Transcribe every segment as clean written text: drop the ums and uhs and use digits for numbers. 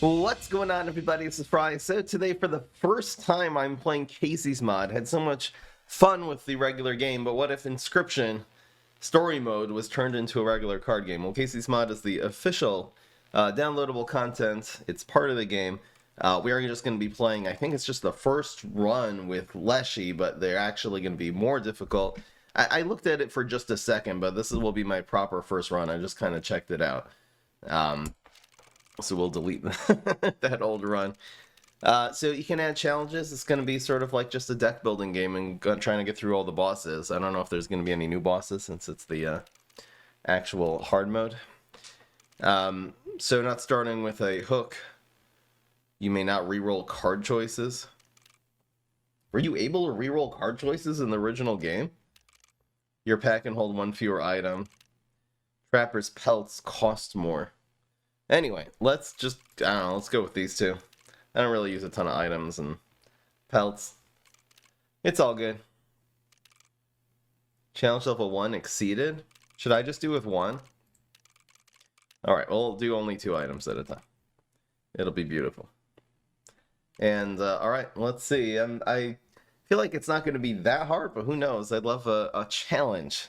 What's going on, everybody? This is Fry. So today, for the first time, I'm playing Kaycee'smod. Had so much fun with the regular game, but what if Inscryption story mode was turned into a regular card game? Well, Kaycee'smod is the official downloadable content. It's part of the game. We are just going to be playing, I think it's just the first run with Leshy, but they're actually going to be more difficult. I looked at it for just a second, but this will be my proper first run. I just kind of checked it out. So we'll delete that old run. So you can add challenges. It's going to be sort of like just a deck building game and trying to get through all the bosses. I don't know if there's going to be any new bosses since it's the actual hard mode. So not starting with a hook. You may not reroll card choices. Were you able to reroll card choices in the original game? Your pack can hold one fewer item. Trapper's pelts cost more. Anyway, let's just, I don't know, let's go with these two. I don't really use a ton of items and pelts. It's all good. Challenge level 1 exceeded. Should I just do with 1? Alright, we'll do only 2 items at a time. It'll be beautiful. And, alright, let's see. I feel like it's not going to be that hard, but who knows? I'd love a challenge.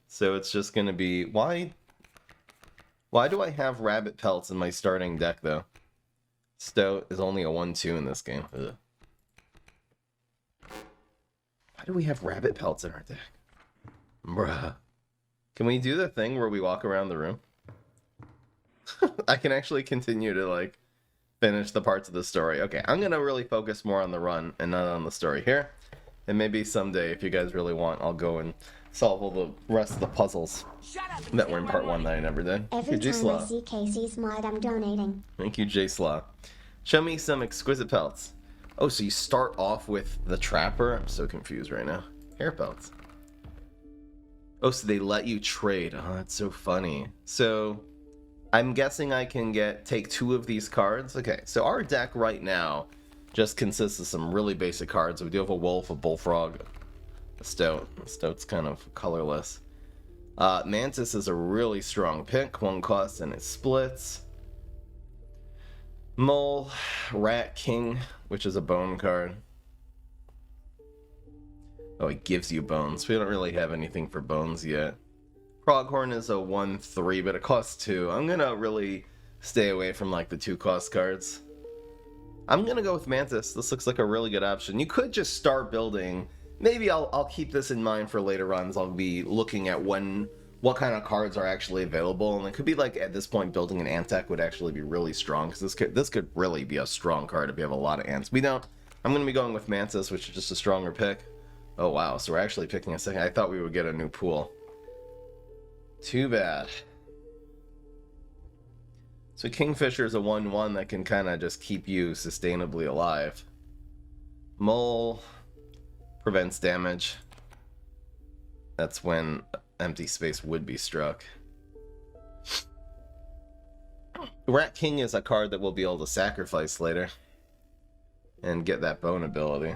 So it's just going to be, why do I have rabbit pelts in my starting deck, though? Stoat is only a 1-2 in this game. Ugh. Why do we have rabbit pelts in our deck? Bruh. Can we do the thing where we walk around the room? I can actually continue to, like, finish the parts of the story. Okay, I'm going to really focus more on the run and not on the story here. And maybe someday, if you guys really want, I'll go and solve all the rest of the puzzles that were in part 1 that I never did. Every time I see kaycee'smod, I'm donating. Thank you, J Slaw. Show me some exquisite pelts. Oh, so you start off with the Trapper? I'm so confused right now. Hair pelts. Oh, so they let you trade. Oh, that's so funny. So I'm guessing I can take 2 of these cards. Okay, so our deck right now just consists of some really basic cards. We do have a wolf, a bullfrog, a stoat. Stoat's kind of colorless. Mantis is a really strong pick. 1 cost and it splits. Mole, Rat King, which is a bone card. Oh, it gives you bones. We don't really have anything for bones yet. Pronghorn is a 1-3, but it costs 2. I'm gonna really stay away from like the 2 cost cards. I'm gonna go with Mantis. This looks like a really good option. You could just start building. Maybe I'll keep this in mind for later runs. I'll be looking at what kind of cards are actually available, and it could be like at this point building an ant deck would actually be really strong because this could really be a strong card if you have a lot of ants. We don't. I'm gonna be going with Mantis, which is just a stronger pick. Oh wow, so we're actually picking a second. I thought we would get a new pool. Too bad. So Kingfisher is a 1-1 that can kind of just keep you sustainably alive. Mole prevents damage. That's when empty space would be struck. Rat King is a card that we'll be able to sacrifice later and get that bone ability.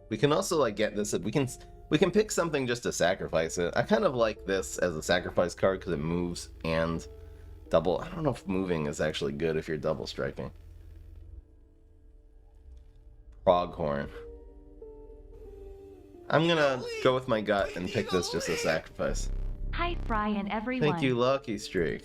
We can also like get this. We can pick something just to sacrifice it. I kind of like this as a sacrifice card because it moves and double. I don't know if moving is actually good if you're double striking. Pronghorn. I'm gonna go with my gut and pick this just as sacrifice. Hi, Fry and everyone. Thank you, Lucky Streak.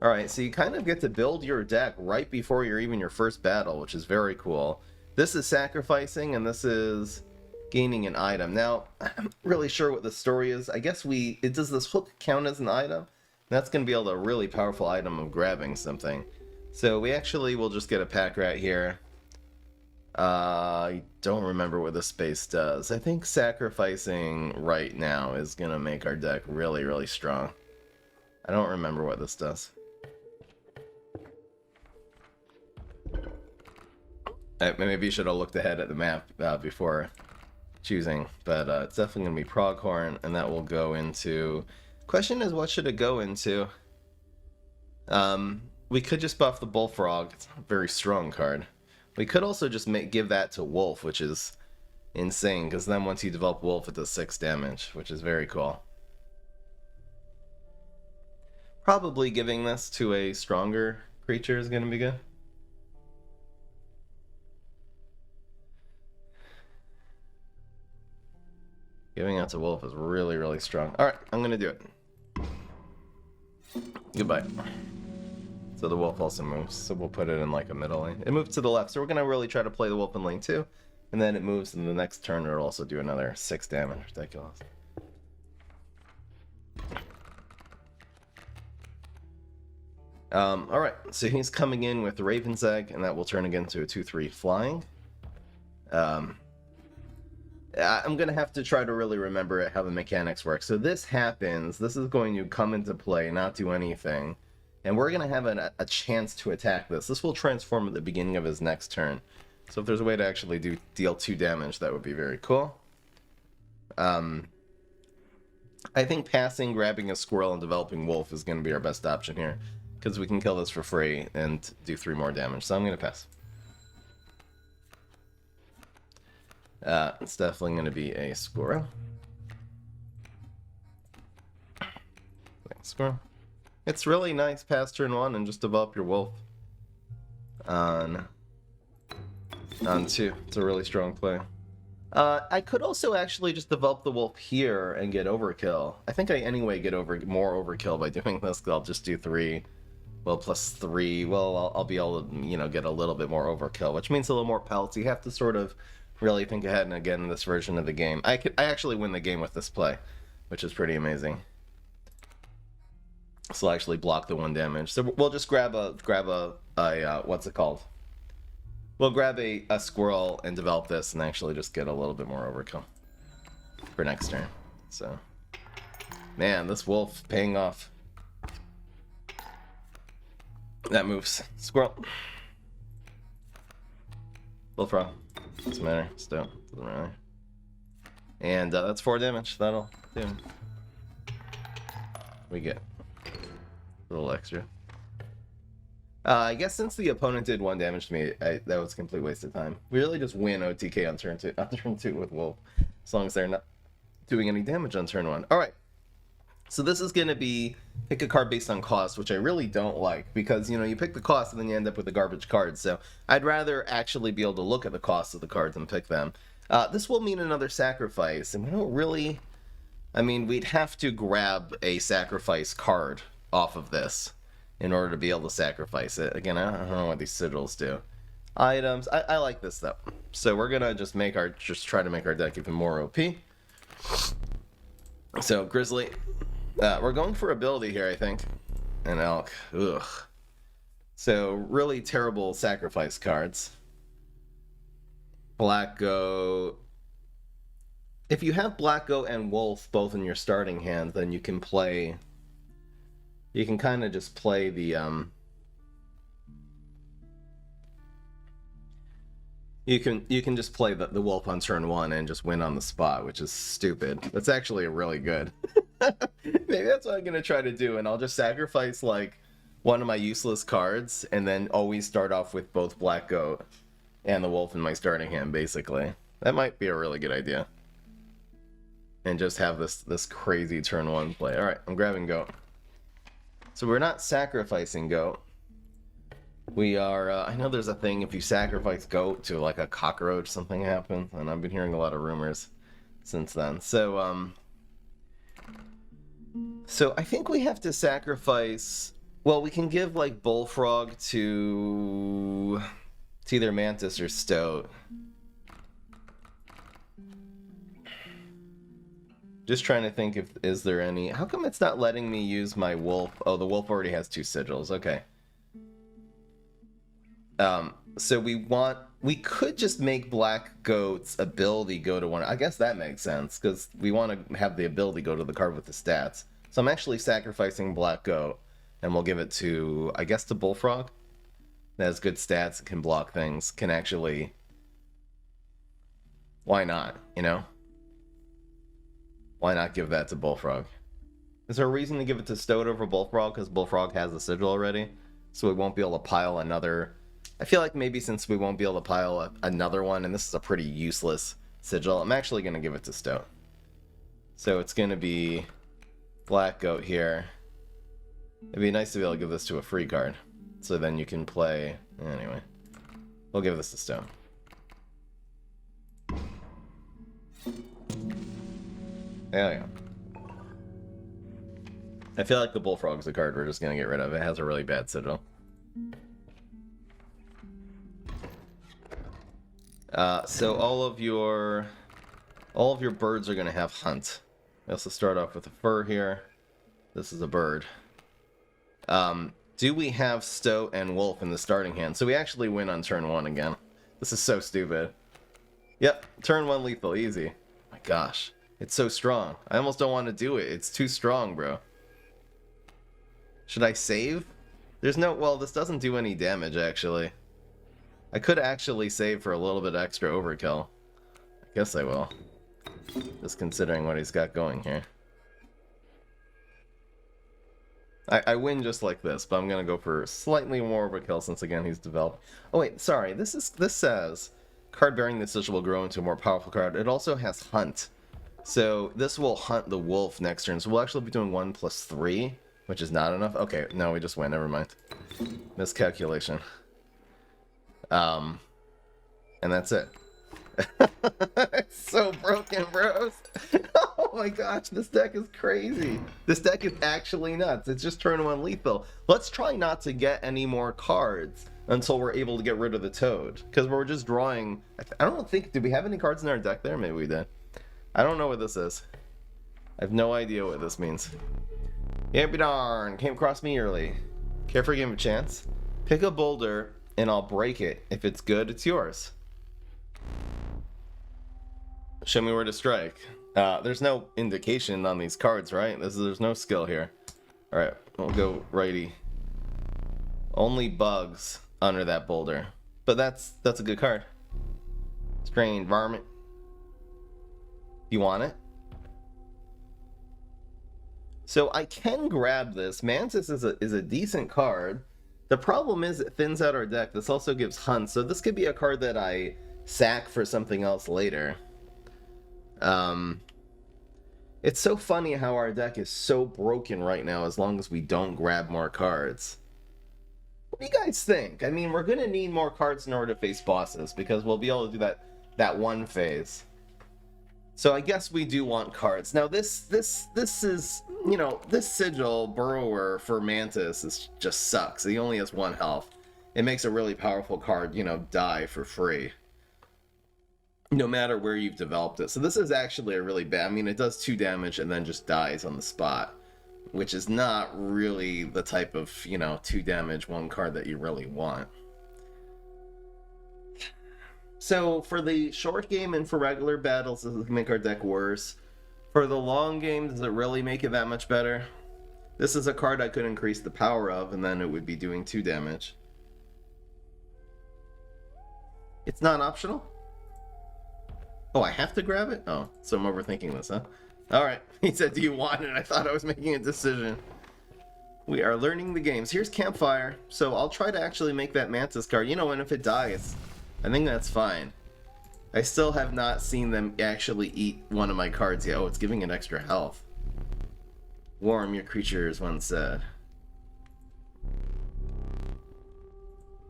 Alright, so you kind of get to build your deck right before even your first battle, which is very cool. This is sacrificing, and this is gaining an item. Now, I'm not really sure what the story is. I guess does this hook count as an item? That's going to be able to a really powerful item of grabbing something. So we actually will just get a pack rat here. I don't remember what the space does. I think sacrificing right now is going to make our deck really, really strong. I don't remember what this does. Maybe you should have looked ahead at the map before choosing, but it's definitely going to be Pronghorn, and that will go into... Question is, what should it go into? We could just buff the Bullfrog. It's not a very strong card. We could also just give that to Wolf, which is insane, because then once you develop Wolf, it does 6 damage, which is very cool. Probably giving this to a stronger creature is going to be good. Giving it to wolf is really, really strong. Alright, I'm going to do it. Goodbye. So the wolf also moves, so we'll put it in like a middle lane. It moved to the left, so we're going to really try to play the wolf in lane 2. And then it moves, and the next turn it'll also do another 6 damage. Ridiculous. Alright, so he's coming in with Raven's Egg, and that will turn again to a 2-3 flying. I'm going to have to try to really remember how the mechanics work. So this happens, this is going to come into play, not do anything. And we're going to have a chance to attack this. This will transform at the beginning of his next turn. So if there's a way to actually deal 2 damage, that would be very cool. I think passing, grabbing a squirrel, and developing wolf is going to be our best option here. Because we can kill this for free and do 3 more damage. So I'm going to pass. It's definitely going to be a squirrel. Squirrel. It's really nice past turn 1 and just develop your wolf on 2. It's a really strong play. I could also actually just develop the wolf here and get overkill. I think I anyway get more overkill by doing this, because I'll just do 3. Well, plus 3. Well, I'll be able to, you know, get a little bit more overkill, which means a little more pelts. You have to sort of really think ahead and again in this version of the game. I actually win the game with this play, which is pretty amazing. So I'll actually block the 1 damage. So we'll just grab a what's it called? We'll grab a squirrel and develop this and actually just get a little bit more overkill for next turn. So, man, this wolf paying off. That moves. Squirrel. Bullfrog. Doesn't matter. Stone. Doesn't matter. And that's 4 damage. That'll do. We get a little extra. I guess since the opponent did 1 damage to me, that was a complete waste of time. We really just win OTK on turn 2 with Wolf, as long as they're not doing any damage on turn 1. Alright, so this is going to be pick a card based on cost, which I really don't like, because, you know, you pick the cost and then you end up with a garbage card, so I'd rather actually be able to look at the cost of the cards and pick them. This will mean another sacrifice, and we don't really... I mean, we'd have to grab a sacrifice card off of this in order to be able to sacrifice it. Again, I don't know what these sigils do. Items. I like this though. So we're gonna just try to make our deck even more OP. So Grizzly, we're going for ability here, I think. And Elk. Ugh. So really terrible sacrifice cards. Black Goat. If you have Black Goat and Wolf both in your starting hand, then you can play. You can kind of just play the, you can just play the wolf on turn 1 and just win on the spot, which is stupid. That's actually really good. Maybe that's what I'm going to try to do, and I'll just sacrifice, like, one of my useless cards, and then always start off with both Black Goat and the wolf in my starting hand, basically. That might be a really good idea. And just have this crazy turn 1 play. Alright, I'm grabbing Goat. So we're not sacrificing Goat. We are, I know there's a thing, if you sacrifice Goat to like a cockroach, something happens, and I've been hearing a lot of rumors since then. So, so I think we have to sacrifice, well, we can give like Bullfrog to either Mantis or Stoat. Just trying to think if is there any... How come it's not letting me use my wolf? Oh, the wolf already has 2 sigils. Okay. So we could just make Black Goat's ability go to 1. I guess that makes sense, because we want to have the ability go to the card with the stats. So I'm actually sacrificing Black Goat, and we'll give it to, I guess, to Bullfrog. That has good stats, can block things, can actually... Why not, you know? Why not give that to Bullfrog? Is there a reason to give it to Stoat over Bullfrog? Because Bullfrog has a sigil already? So we won't be able to pile another... I feel like maybe since we won't be able to pile another one, and this is a pretty useless sigil, I'm actually going to give it to Stoat. So it's going to be Black Goat here. It'd be nice to be able to give this to a free card. So then you can play... Anyway. We'll give this to Stone. There we go. I feel like the Bullfrog's a card we're just going to get rid of. It has a really bad Citadel. So all of your birds are going to have Hunt. We also start off with a fur here. This is a bird. Do we have Stoat and Wolf in the starting hand? So we actually win on turn 1 again. This is so stupid. Yep, turn 1 lethal, easy. My gosh, it's so strong. I almost don't want to do it. It's too strong, bro. Should I save? There's no... Well, this doesn't do any damage, actually. I could actually save for a little bit extra overkill. I guess I will. Just considering what he's got going here. I win just like this, but I'm going to go for slightly more overkill since, again, he's developed. Oh, wait, sorry. This says, card bearing this sigil will grow into a more powerful card. It also has Hunt. So this will hunt the wolf next turn. So we'll actually be doing 1+3, which is not enough. Okay, no, we just win. Never mind. Miscalculation. And that's it. It's so broken, bros. Oh my gosh, this deck is crazy. This deck is actually nuts. It's just turn 1 lethal. Let's try not to get any more cards until we're able to get rid of the Toad. Because we're just drawing... I don't think... Did we have any cards in our deck there? Maybe we did. I don't know what this is. I have no idea what this means. Yeah, be darn. Came across me early. Care for a game of chance? Pick a boulder and I'll break it. If it's good, it's yours. Show me where to strike. There's no indication on these cards, right? There's no skill here. Alright, we'll go righty. Only bugs under that boulder. But that's a good card. Strange varmint. You want it? So I can grab this. Mantis is a decent card. The problem is it thins out our deck. This also gives Hunt. So this could be a card that I sack for something else later. It's so funny how our deck is so broken right now as long as we don't grab more cards. What do you guys think? I mean, we're going to need more cards in order to face bosses because we'll be able to do that one phase. So I guess we do want cards. Now this is, you know, this Sigil Burrower for Mantis just sucks. He only has 1 health. It makes a really powerful card, you know, die for free. No matter where you've developed it. So this is actually a really bad... I mean, it does 2 damage and then just dies on the spot. Which is not really the type of, you know, 2 damage, 1 card that you really want. So, for the short game and for regular battles, does it make our deck worse? For the long game, does it really make it that much better? This is a card I could increase the power of, and then it would be doing 2 damage. It's not optional? Oh, I have to grab it? Oh, so I'm overthinking this, huh? Alright, he said, do you want it? I thought I was making a decision. We are learning the games. Here's Campfire, so I'll try to actually make that Mantis card. You know, and if it dies, I think that's fine. I still have not seen them actually eat one of my cards yet. Oh, it's giving it extra health. Warm your creatures, one said.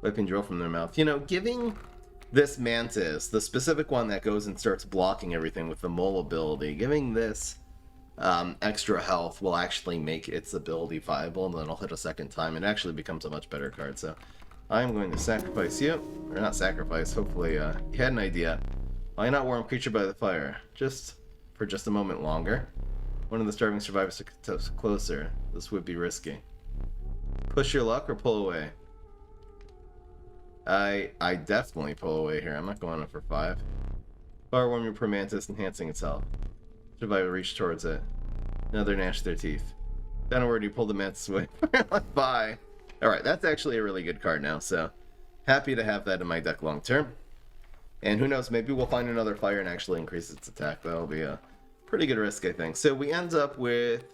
Weapon drill from their mouth. You know, giving... this Mantis, the specific one that goes and starts blocking everything with the mole ability, giving this extra health will actually make its ability viable, and then I'll hit a second time. It actually becomes a much better card, so I'm going to sacrifice you. Or not sacrifice, hopefully you had an idea. Why not warm creature by the fire? Just for just a moment longer. One of the starving survivors steps closer. This would be risky. Push your luck or pull away? I definitely pull away here. I'm not going up for 5. Fire warm your Mantis, enhancing its health. Survivor reach towards it. Another gnash their teeth. Downward, you pull the Mantis away. Bye. Alright, that's actually a really good card now, so happy to have that in my deck long term. And who knows, maybe we'll find another fire and actually increase its attack. That'll be a pretty good risk, I think. So we end up with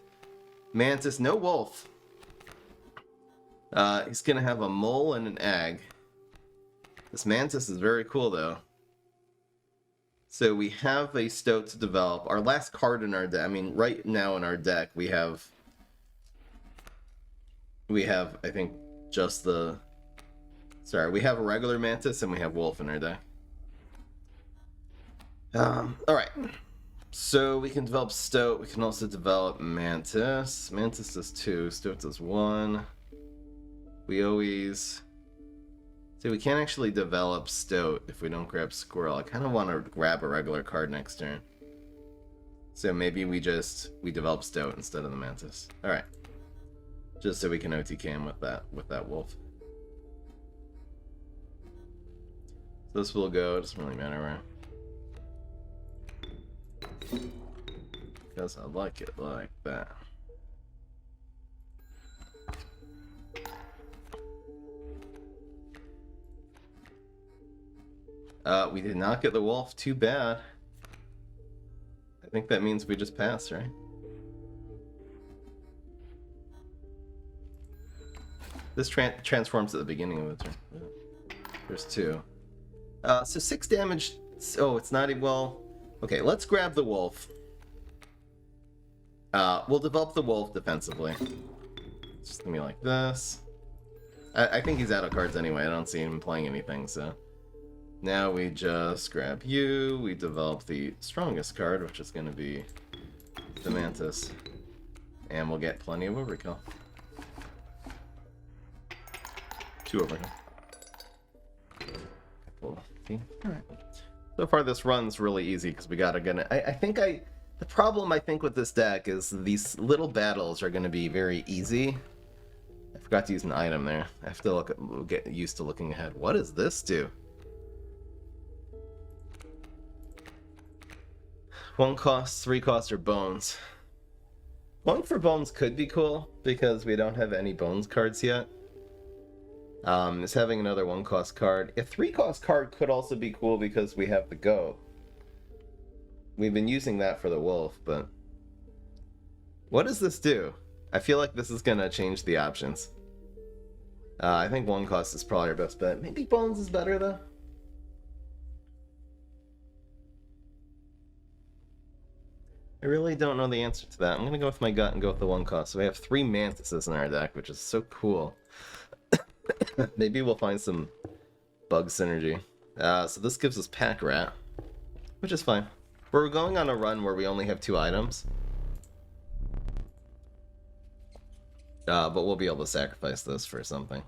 Mantis, no wolf. He's gonna have a mole and an egg. This Mantis is very cool, though. So we have a Stoat to develop. Our last card in our deck, I mean, right now in our deck, we have we have, I think, just the... Sorry, we have a regular Mantis and we have Wolf in our deck. Alright. So we can develop Stoat. We can also develop Mantis. Mantis does 2. Stoat does 1. We always... See, we can't actually develop Stoat if we don't grab Squirrel. I kind of want to grab a regular card next turn. So maybe we develop Stoat instead of the Mantis. Alright. Just so we can OTK him with that Wolf. So this will go, it doesn't really matter where. Because I like it like that. We did not get the Wolf. Too bad. I think that means we just pass, right? This transforms at the beginning of the turn. There's 2. So 6 damage. Oh, it's not even... Well... Okay, let's grab the Wolf. We'll develop the Wolf defensively. It's just gonna be like this. I think he's out of cards anyway. I don't see him playing anything, so... Now we just grab you. We develop the strongest card, which is gonna be the Mantis. And we'll get plenty of overkill. 2 overkill. Alright. So far this run's really easy because we gotta get it. The problem I think with this deck is these little battles are gonna be very easy. I forgot to use an item there. I have to get used to looking ahead. What does this do? 1 cost, 3 cost, or bones. Going for bones could be cool because we don't have any bones cards yet. Is having another 1 cost card. A 3 cost card could also be cool because we have the goat. We've been using that for the wolf, but... What does this do? I feel like this is gonna change the options. I think 1 cost is probably our best bet. Maybe bones is better though. I really don't know the answer to that. I'm gonna go with my gut and go with the 1 cost. So we have 3 Mantises in our deck, which is so cool. Maybe we'll find some bug synergy. So this gives us Pack Rat, which is fine. We're going on a run where we only have 2 items. But we'll be able to sacrifice this for something.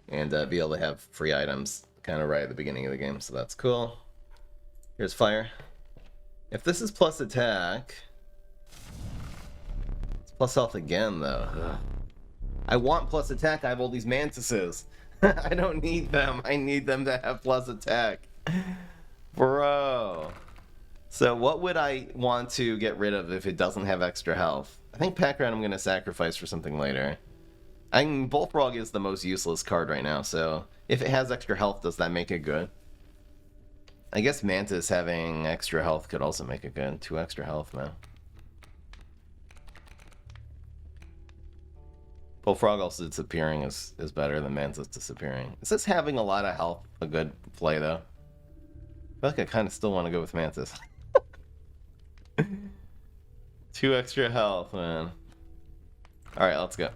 And be able to have free items kind of right at the beginning of the game, so that's cool. Here's Fire. If this is plus attack... It's plus health again, though. Ugh. I want plus attack. I have all these Mantises. I don't need them. I need them to have plus attack. Bro. So what would I want to get rid of if it doesn't have extra health? I think Pack Rat I'm going to sacrifice for something later. I mean, Bullfrog is the most useless card right now, so if it has extra health, does that make it good? I guess Mantis having extra health could also make it good. 2 extra health, man. Bullfrog also disappearing is better than Mantis disappearing. Is this having a lot of health a good play, though? I feel like I kind of still want to go with Mantis. 2 extra health, man. Alright, let's go.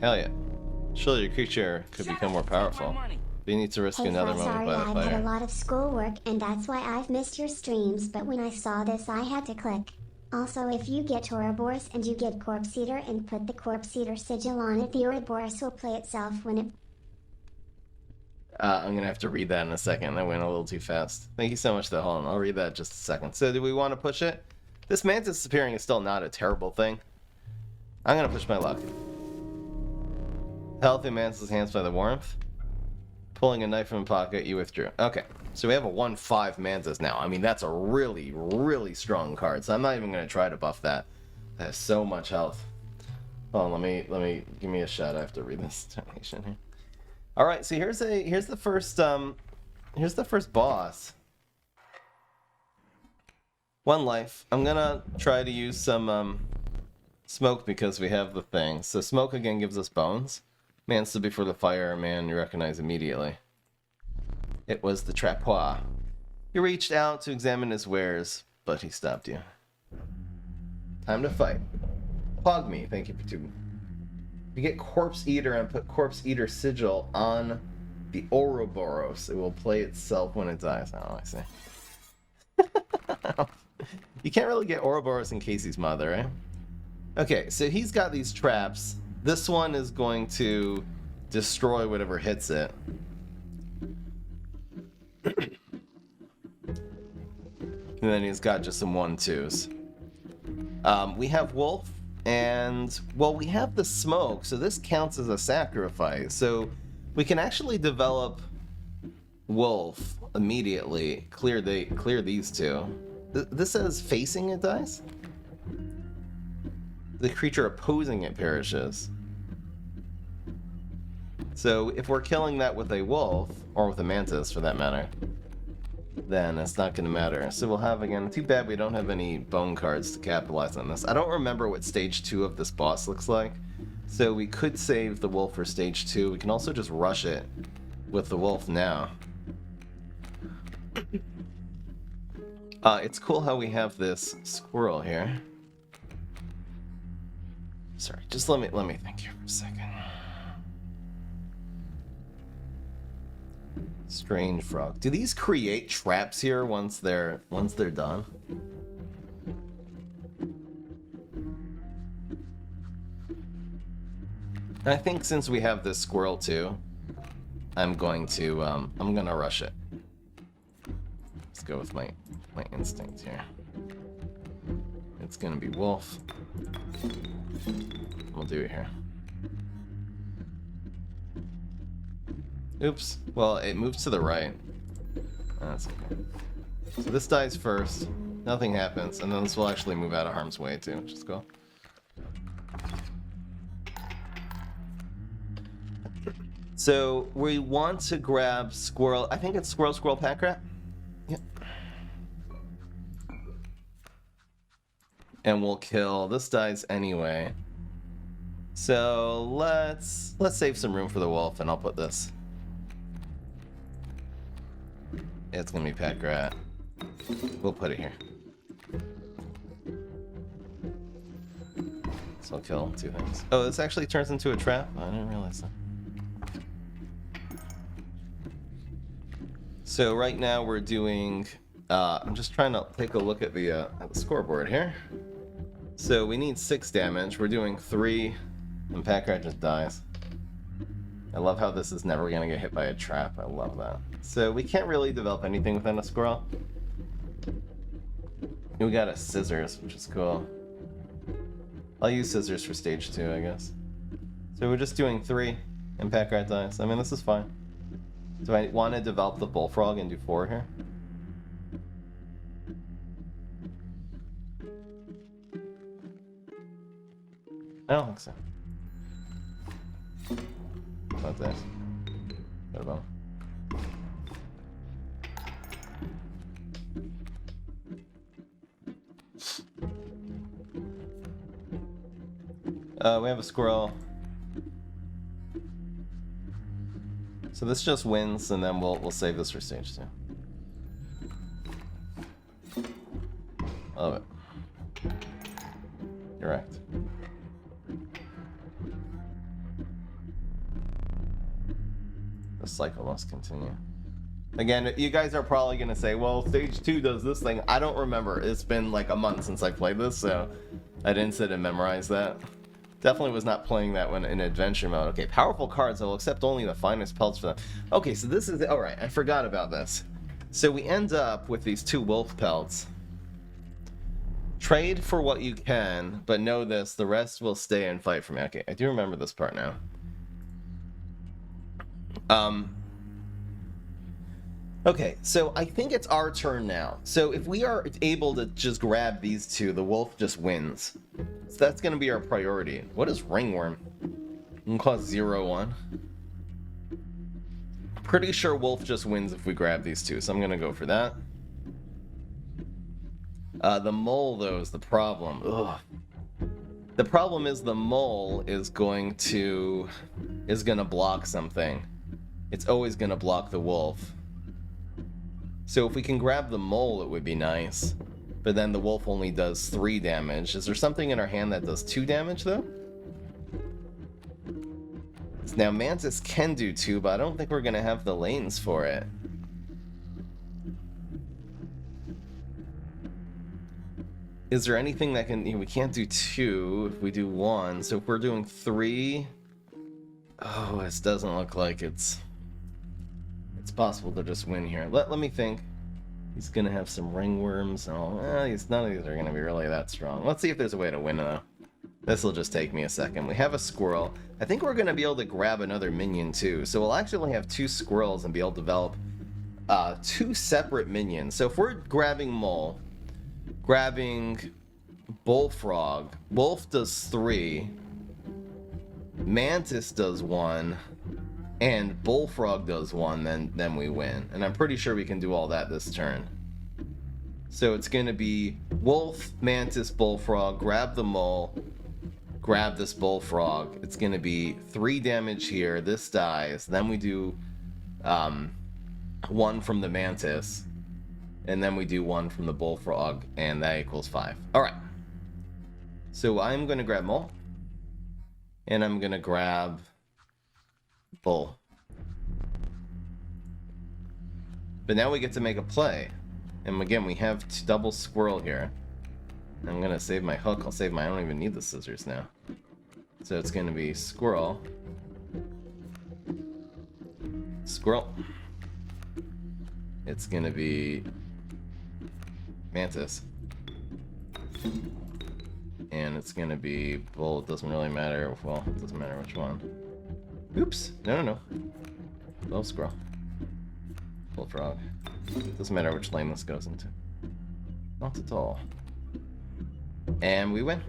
Hell yeah. Surely your creature could become more powerful. But you need to risk another moment by the fire. I've had a lot of schoolwork, and that's why I've missed your streams, but when I saw this I had to click. Also, if you get Ouroboros and you get Corpse Eater and put the Corpse Eater sigil on it, the Ouroboros will play itself when it... I'm gonna have to read that in a second. That went a little too fast. Thank you so much, though. Hold on, I'll read that in just a second. So, do we want to push it? This Mantis disappearing is still not a terrible thing. I'm gonna push my luck. Healthy Mantis enhanced by the warmth. Pulling a knife from a pocket, you withdrew. Okay, so we have a 1/5 Mantis now. I mean, that's a really, really strong card. So I'm not even gonna try to buff that. That has so much health. Hold on, let me give me a shot. I have to read this donation here. All right, so here's the first boss. 1 life. I'm gonna try to use some smoke because we have the thing. So smoke again gives us bones. Man stood before the fire, man you recognize immediately. It was the Trappois. He reached out to examine his wares, but he stopped you. Time to fight. Pog me, thank you for tubing. If you get Corpse Eater and put Corpse Eater sigil on the Ouroboros, it will play itself when it dies. Oh, I see. You can't really get Ouroboros in kaycee'smod, right? Okay, so he's got these traps. This one is going to destroy whatever hits it. And then he's got just some 1-2s. We have Wolf, and, well, we have the Smoke, so this counts as a sacrifice. So we can actually develop Wolf immediately, clear these two. This says facing it dies? The creature opposing it perishes. So if we're killing that with a wolf, or with a mantis for that matter, then it's not going to matter. So we'll have, again, too bad we don't have any bone cards to capitalize on this. I don't remember what stage 2 of this boss looks like, so we could save the wolf for stage 2. We can also just rush it with the wolf now. It's cool how we have this squirrel here. Sorry, just let me think here for a second. Strange frog. Do these create traps here once they're done? I think since we have this squirrel too, I'm gonna rush it. Let's go with my instinct here. It's gonna be wolf. We'll do it here. Oops. Well, it moves to the right. That's okay. So this dies first. Nothing happens, and then this will actually move out of harm's way too, which is cool. So we want to grab squirrel. I think it's squirrel pack rat. Yep. And we'll kill. This dies anyway. So let's save some room for the wolf, and I'll put this. It's gonna be pack rat. We'll put it here. So I'll kill 2 things. Oh, this actually turns into a trap? I didn't realize that. So right now we're doing, I'm just trying to take a look at the scoreboard here. So we need 6 damage. We're doing 3, and pack rat just dies. I love how this is never gonna get hit by a trap. I love that. So we can't really develop anything within a squirrel. We got a scissors, which is cool. I'll use scissors for stage 2, I guess. So we're just doing 3, and pack rat dies. I mean, this is fine. Do I want to develop the bullfrog and do 4 here? I don't think so. About this. What about? We have a squirrel. So this just wins, and then we'll save this for stage 2. Love it. Correct. The cycle must continue. Again, you guys are probably gonna say, well, stage 2 does this thing. I don't remember. It's been like a month since I played this, so I didn't sit and memorize that. Definitely was not playing that one in adventure mode. Okay, powerful cards. I will accept only the finest pelts for them. Okay, so this is... Alright, I forgot about this. So we end up with these 2 wolf pelts. Trade for what you can, but know this, the rest will stay and fight for me. Okay, I do remember this part now. Okay, so I think it's our turn now. So if we are able to just grab these 2, the wolf just wins. So that's going to be our priority. What is ringworm? It can cost 0-1. Pretty sure wolf just wins if we grab these 2, so I'm going to go for that. The mole, though, is the problem. Ugh. The problem is the mole is going to block something. It's always going to block the wolf. So if we can grab the mole, it would be nice. but then the wolf only does 3 damage. Is there something in our hand that does 2 damage, though? Now, Mantis can do 2, but I don't think we're going to have the lanes for it. Is there anything that can... We can't do 2 if we do 1, so if we're doing 3... Oh, this doesn't look like it's possible to just win here. Let me think. He's going to have some ringworms. Oh, none of these are going to be really that strong. Let's see if there's a way to win, though. This will just take me a second. We have a squirrel. I think we're going to be able to grab another minion, too. So we'll actually only have 2 squirrels and be able to develop 2 separate minions. So if we're grabbing Mole, grabbing Bullfrog, Wolf does 3, Mantis does 1, and Bullfrog does 1, then we win. And I'm pretty sure we can do all that this turn. So it's going to be Wolf, Mantis, Bullfrog, grab the Mole, grab this Bullfrog. It's going to be 3 damage here. This dies. Then we do 1 from the Mantis. And then we do 1 from the Bullfrog. And that equals 5. Alright. So I'm going to grab Mole. And I'm going to grab Bull. But now we get to make a play. And again, we have double squirrel here. I'm going to save my hook. I'll save my... I don't even need the scissors now. So it's going to be squirrel. Squirrel. It's going to be Mantis. And it's going to be bull. It doesn't really matter. Well, it doesn't matter which one. Oops. No. Bull squirrel. Bullfrog. Doesn't matter which lane this goes into. Not at all. And we win.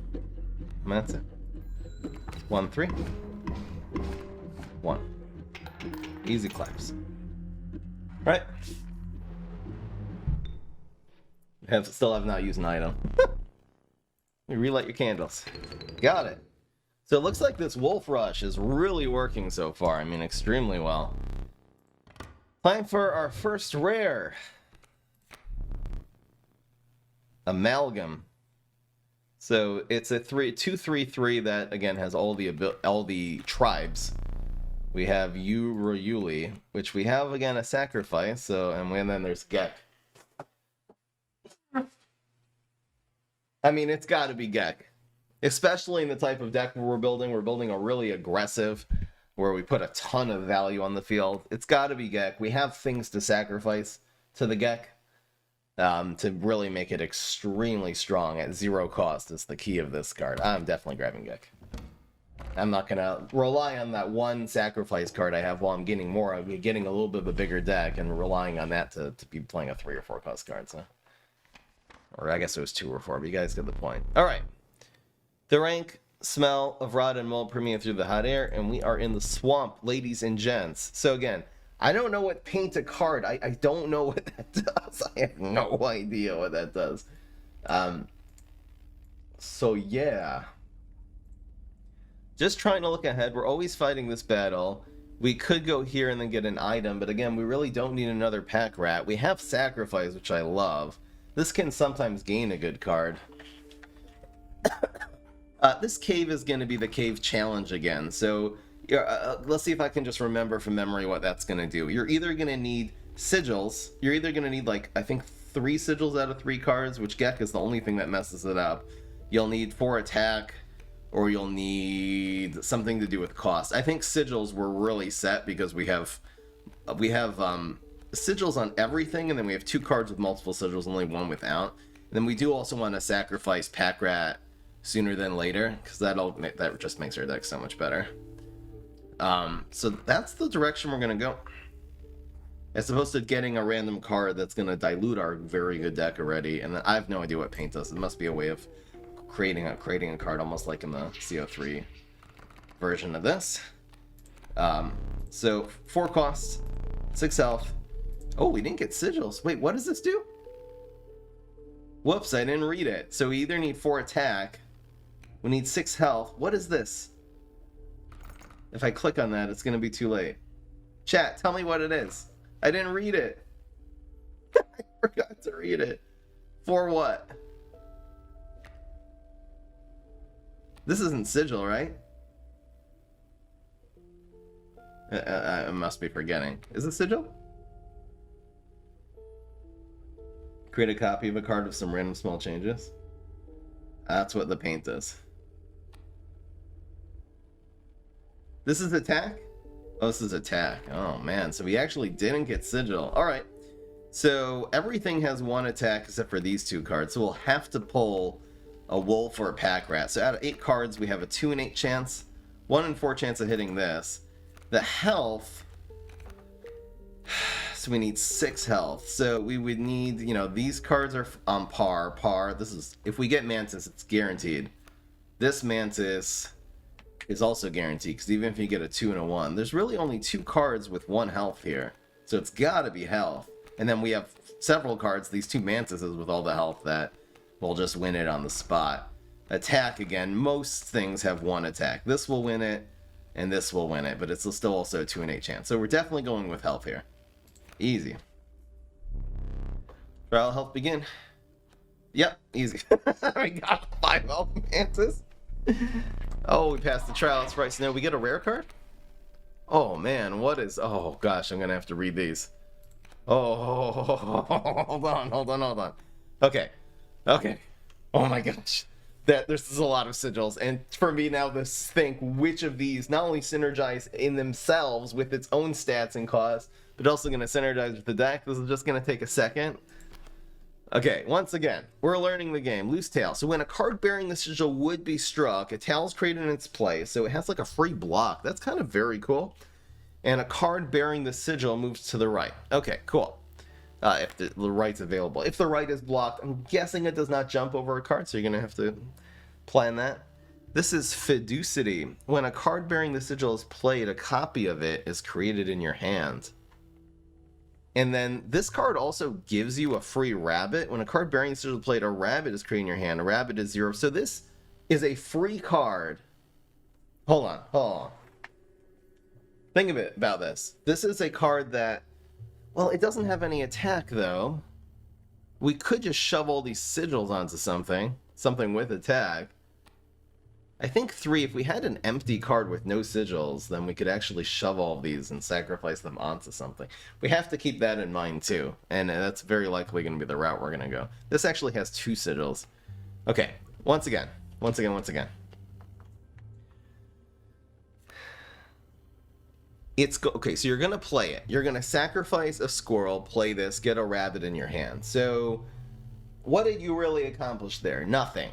And that's it. 1, 3. 1. Easy claps. Right. Still have not used an item. You relight your candles. Got it. So it looks like this Wolf Rush is really working so far. I mean, extremely well. Time for our first rare. Amalgam. So it's a 2/3/3 that again has all the tribes. We have Urayuli, which we have again a sacrifice. So and then there's Gek. I mean, it's got to be Gek, especially in the type of deck we're building. We're building a really aggressive, where we put a ton of value on the field. It's got to be Gek. We have things to sacrifice to the Gek to really make it extremely strong at 0 cost is the key of this card. I'm definitely grabbing Gek. I'm not going to rely on that one sacrifice card I have while I'm getting more. I'm getting a little bit of a bigger deck and relying on that to be playing a 3 or 4 cost card. So. Or I guess it was 2 or 4, but you guys get the point. Alright. The rank, smell of rot and mold permeate through the hot air, and we are in the swamp, ladies and gents. So again, I don't know what paint a card. I don't know what that does. I have no idea what that does. So yeah. Just trying to look ahead. We're always fighting this battle. We could go here and then get an item, but again, we really don't need another pack rat. We have sacrifice, which I love. This can sometimes gain a good card. This cave is going to be the cave challenge again. So let's see if I can just remember from memory what that's going to do. You're either going to need sigils. You're either going to need, like, I think 3 sigils out of 3 cards, which Gek is the only thing that messes it up. You'll need 4 attack, or you'll need something to do with cost. I think sigils were really set because we have sigils on everything, and then we have 2 cards with multiple sigils, only 1 without. And then we do also want to sacrifice Pack Rat sooner than later, because that just makes our deck so much better. So that's the direction we're going to go. As opposed to getting a random card that's going to dilute our very good deck already, and I have no idea what paint does. It must be a way of creating a card, almost like in the CO3 version of this. So 4 costs, 6 health. Oh, we didn't get sigils. Wait, what does this do? Whoops, I didn't read it. So we either need 4 attack. We need 6 health. What is this? If I click on that, it's going to be too late. Chat, tell me what it is. I didn't read it. I forgot to read it. For what? This isn't sigil, right? I must be forgetting. Is it sigil? Create a copy of a card with some random small changes. That's what the paint is. This is attack? Oh, this is attack. Oh, man. So we actually didn't get sigil. All right. So everything has one attack except for these two cards. So we'll have to pull a wolf or a pack rat. So out of 8 cards, we have a 2 in 8 chance, 1 in 4 chance of hitting this. The health, so we need 6 health. So we would need, you know, these cards are on par. This is, if we get Mantis, it's guaranteed. This Mantis is also guaranteed, because even if you get a 2 and a 1, there's really only 2 cards with 1 health here. So it's gotta be health. And then we have several cards, these 2 Mantises with all the health, that will just win it on the spot. Attack, again, most things have 1 attack. This will win it, and this will win it, but it's still also a 2 in 8 chance. So we're definitely going with health here. Easy. Trial health begin. Yep, easy. We got 5 health Mantis. Oh, we passed the trial. That's right. So now we get a rare card? Oh, man, what is... Oh, gosh, I'm going to have to read these. Oh, hold on. Okay. Oh, my gosh. This is a lot of sigils. And for me now to think which of these not only synergize in themselves with its own stats and cost, but also going to synergize with the deck. This is just going to take a second. Okay, once again, we're learning the game. Loose tail. So when a card bearing the sigil would be struck, a tail is created in its place. So it has like a free block. That's kind of very cool. And a card bearing the sigil moves to the right. Okay, cool. If the right's available. If the right is blocked, I'm guessing it does not jump over a card, so you're going to have to plan that. This is Fiducity. When a card bearing the sigil is played, a copy of it is created in your hand. And then this card also gives you a free rabbit. When a card bearing the sigil is played, a rabbit is created in your hand. A rabbit is 0. So this is a free card. Hold on. Think of it about this. This is a card that, well, it doesn't have any attack, though. We could just shove all these sigils onto something with attack. I think 3, if we had an empty card with no sigils, then we could actually shove all these and sacrifice them onto something. We have to keep that in mind, too. And that's very likely going to be the route we're going to go. This actually has 2 sigils. Okay, once again. Okay, so you're going to play it. You're going to sacrifice a squirrel, play this, get a rabbit in your hand. So, what did you really accomplish there? Nothing.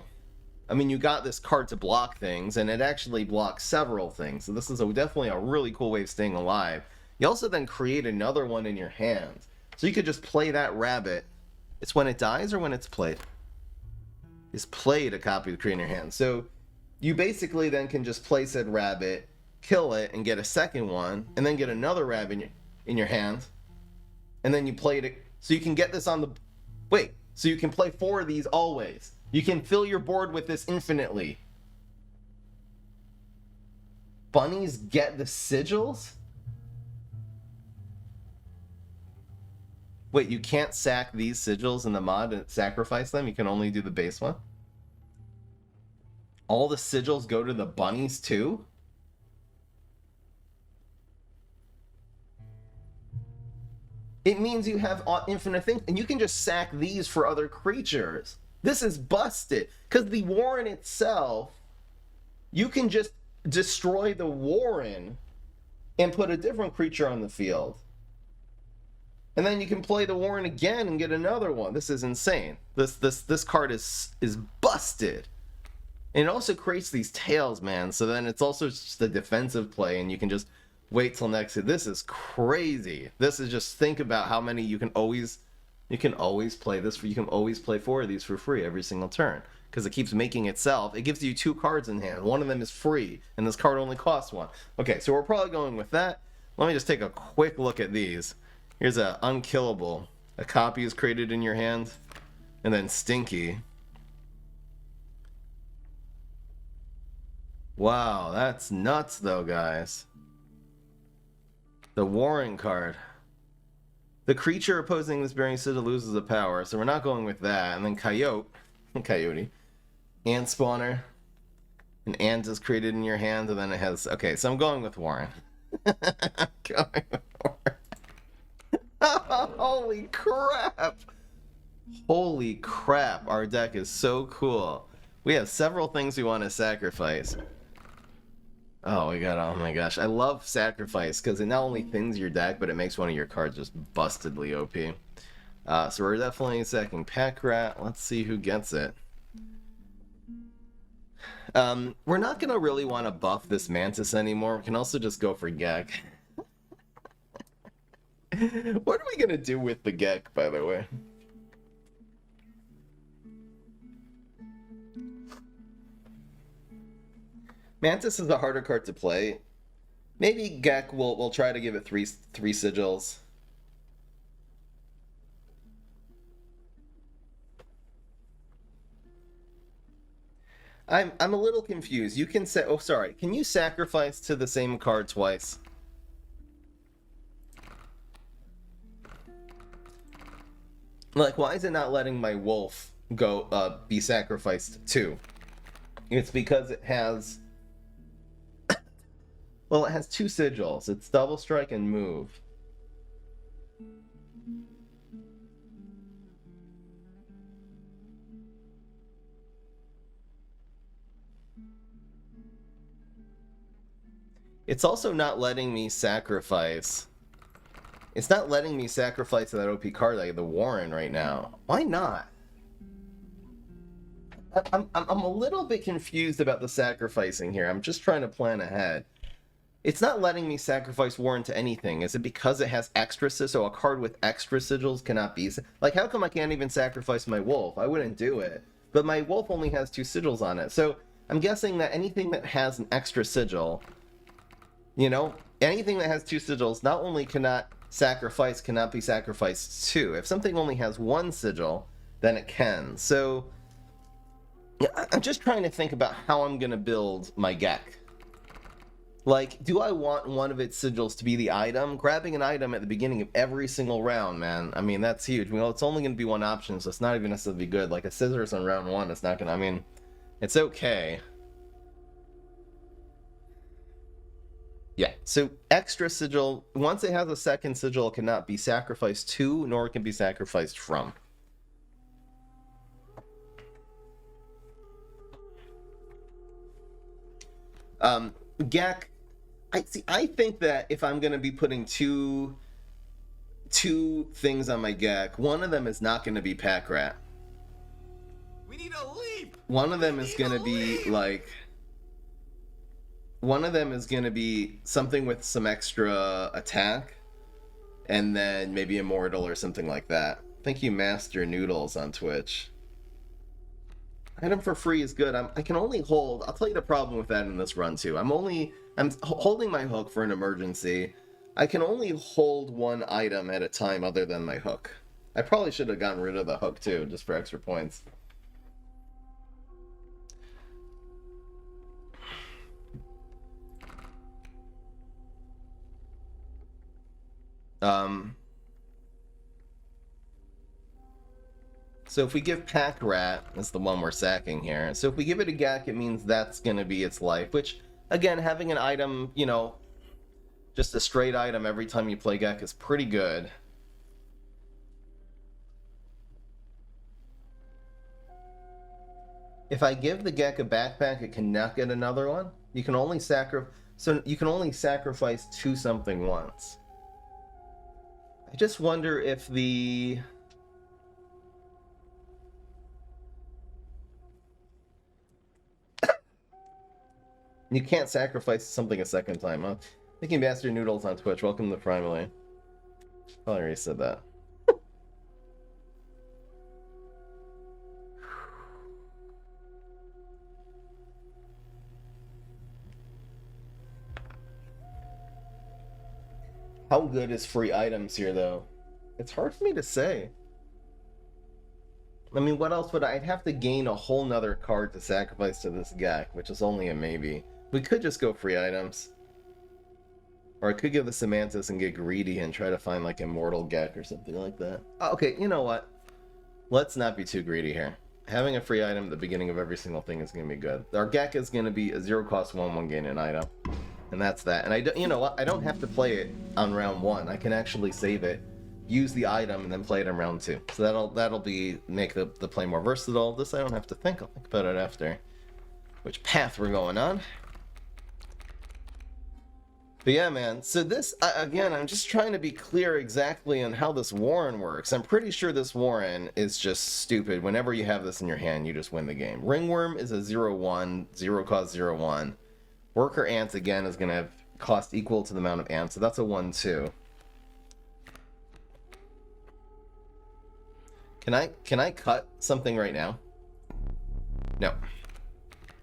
I mean, you got this card to block things, and it actually blocks several things. So this is definitely a really cool way of staying alive. You also then create another one in your hand. So you could just play that rabbit. It's when it dies or when it's played? It's played, a copy to create in your hand. So you basically then can just play said rabbit, kill it, and get a second one, and then get another rabbit in your hand. And then you play it. So you can get this on the... Wait, so you can play 4 of these always. You can fill your board with this infinitely. Bunnies get the sigils? Wait, you can't sack these sigils in the mod and sacrifice them? You can only do the base one? All the sigils go to the bunnies too? It means you have infinite things, and you can just sack these for other creatures. This is busted, because the Warren itself, you can just destroy the Warren and put a different creature on the field. And then you can play the Warren again and get another one. This is insane. This card is busted. And it also creates these tails, man, so then it's also just a defensive play, and you can just wait till next. This is crazy. This is just, think about how many you can always play this. You can always play 4 of these for free every single turn, because it keeps making itself. It gives you 2 cards in hand. One of them is free, and this card only costs 1. Okay, so we're probably going with that. Let me just take a quick look at these. Here's a unkillable. A copy is created in your hand, and then Stinky. Wow, that's nuts though, guys. The Warren card. The creature opposing this bearing sigil loses a power, so we're not going with that. And then Coyote, Ant Spawner. An ant is created in your hand, and then it has... Okay, so I'm going with Warren. Going with Warren. Holy crap! Holy crap, our deck is so cool. We have several things we want to sacrifice. Oh, oh my gosh. I love sacrifice because it not only thins your deck, but it makes one of your cards just bustedly OP. So we're definitely sacking Pack Rat. Let's see who gets it. We're not going to really want to buff this Mantis anymore. We can also just go for Gek. What are we going to do with the Gek, by the way? Mantis is a harder card to play. Maybe Gek will try to give it three sigils. I'm a little confused. You can say, oh sorry, can you sacrifice to the same card twice? Like, why is it not letting my wolf go be sacrificed too? It's because it has... Well, it has two sigils. It's Double Strike and Move. It's also not letting me sacrifice... It's not letting me sacrifice that OP card like the Warren right now. Why not? I'm a little bit confused about the sacrificing here. I'm just trying to plan ahead. It's not letting me sacrifice Warren to anything. Is it because it has extra sigils? So a card with extra sigils cannot be... Like, how come I can't even sacrifice my wolf? I wouldn't do it. But my wolf only has 2 sigils on it. So I'm guessing that anything that has an extra sigil... You know? Anything that has 2 sigils not only cannot be sacrificed too. If something only has 1 sigil, then it can. So... Yeah, I'm just trying to think about how I'm going to build my Gek. Like, do I want one of its sigils to be the item? Grabbing an item at the beginning of every single round, man. I mean, that's huge. Well, it's only going to be one option, so it's not even necessarily good. Like, a scissors on round 1, it's not going to... I mean, it's okay. Yeah, so extra sigil. Once it has a second sigil, it cannot be sacrificed to, nor it can be sacrificed from. Gek, I think that if I'm going to be putting two things on my Gek, one of them is not going to be Pack Rat. We need a leap. One of them is going to be like... One of them is going to be something with some extra attack, and then maybe Immortal or something like that. Thank you, Master Noodles on Twitch. Item for free is good. I can only hold... I'll tell you the problem with that in this run, too. I'm holding my hook for an emergency. I can only hold one item at a time other than my hook. I probably should have gotten rid of the hook, too, just for extra points. So if we give Pack Rat, that's the one we're sacking here. So if we give it a Gek, it means that's going to be its life. Which, again, having an item, you know, just a straight item every time you play Gek is pretty good. If I give the Gek a backpack, it cannot get another one. You can only sacrifice 2 something once. I just wonder if the... You can't sacrifice something a second time, huh? Thank you, Master Noodles on Twitch. Welcome to the Primally. Probably already said that. How good is free items here, though? It's hard for me to say. I mean, what else would I'd have to gain a whole nother card to sacrifice to this Gek, which is only a maybe. We could just go free items. Or I could give this to Mantis and get greedy and try to find like Immortal Gek or something like that. Okay, you know what? Let's not be too greedy here. Having a free item at the beginning of every single thing is going to be good. Our Gek is going to be a 0-cost 1/1 gain an item. And that's that. And I don't, you know what? I don't have to play it on round 1. I can actually save it, use the item, and then play it in round 2. So that'll make the play more versatile. This I don't have to think. I'll think about it after which path we're going on. But yeah, man, so this, again, I'm just trying to be clear exactly on how this Warren works. I'm pretty sure this Warren is just stupid. Whenever you have this in your hand, you just win the game. Ringworm is a 0/1, 0-cost 0/1. Worker Ants, again, is going to have cost equal to the amount of ants, so that's a 1/2. Can I cut something right now? No.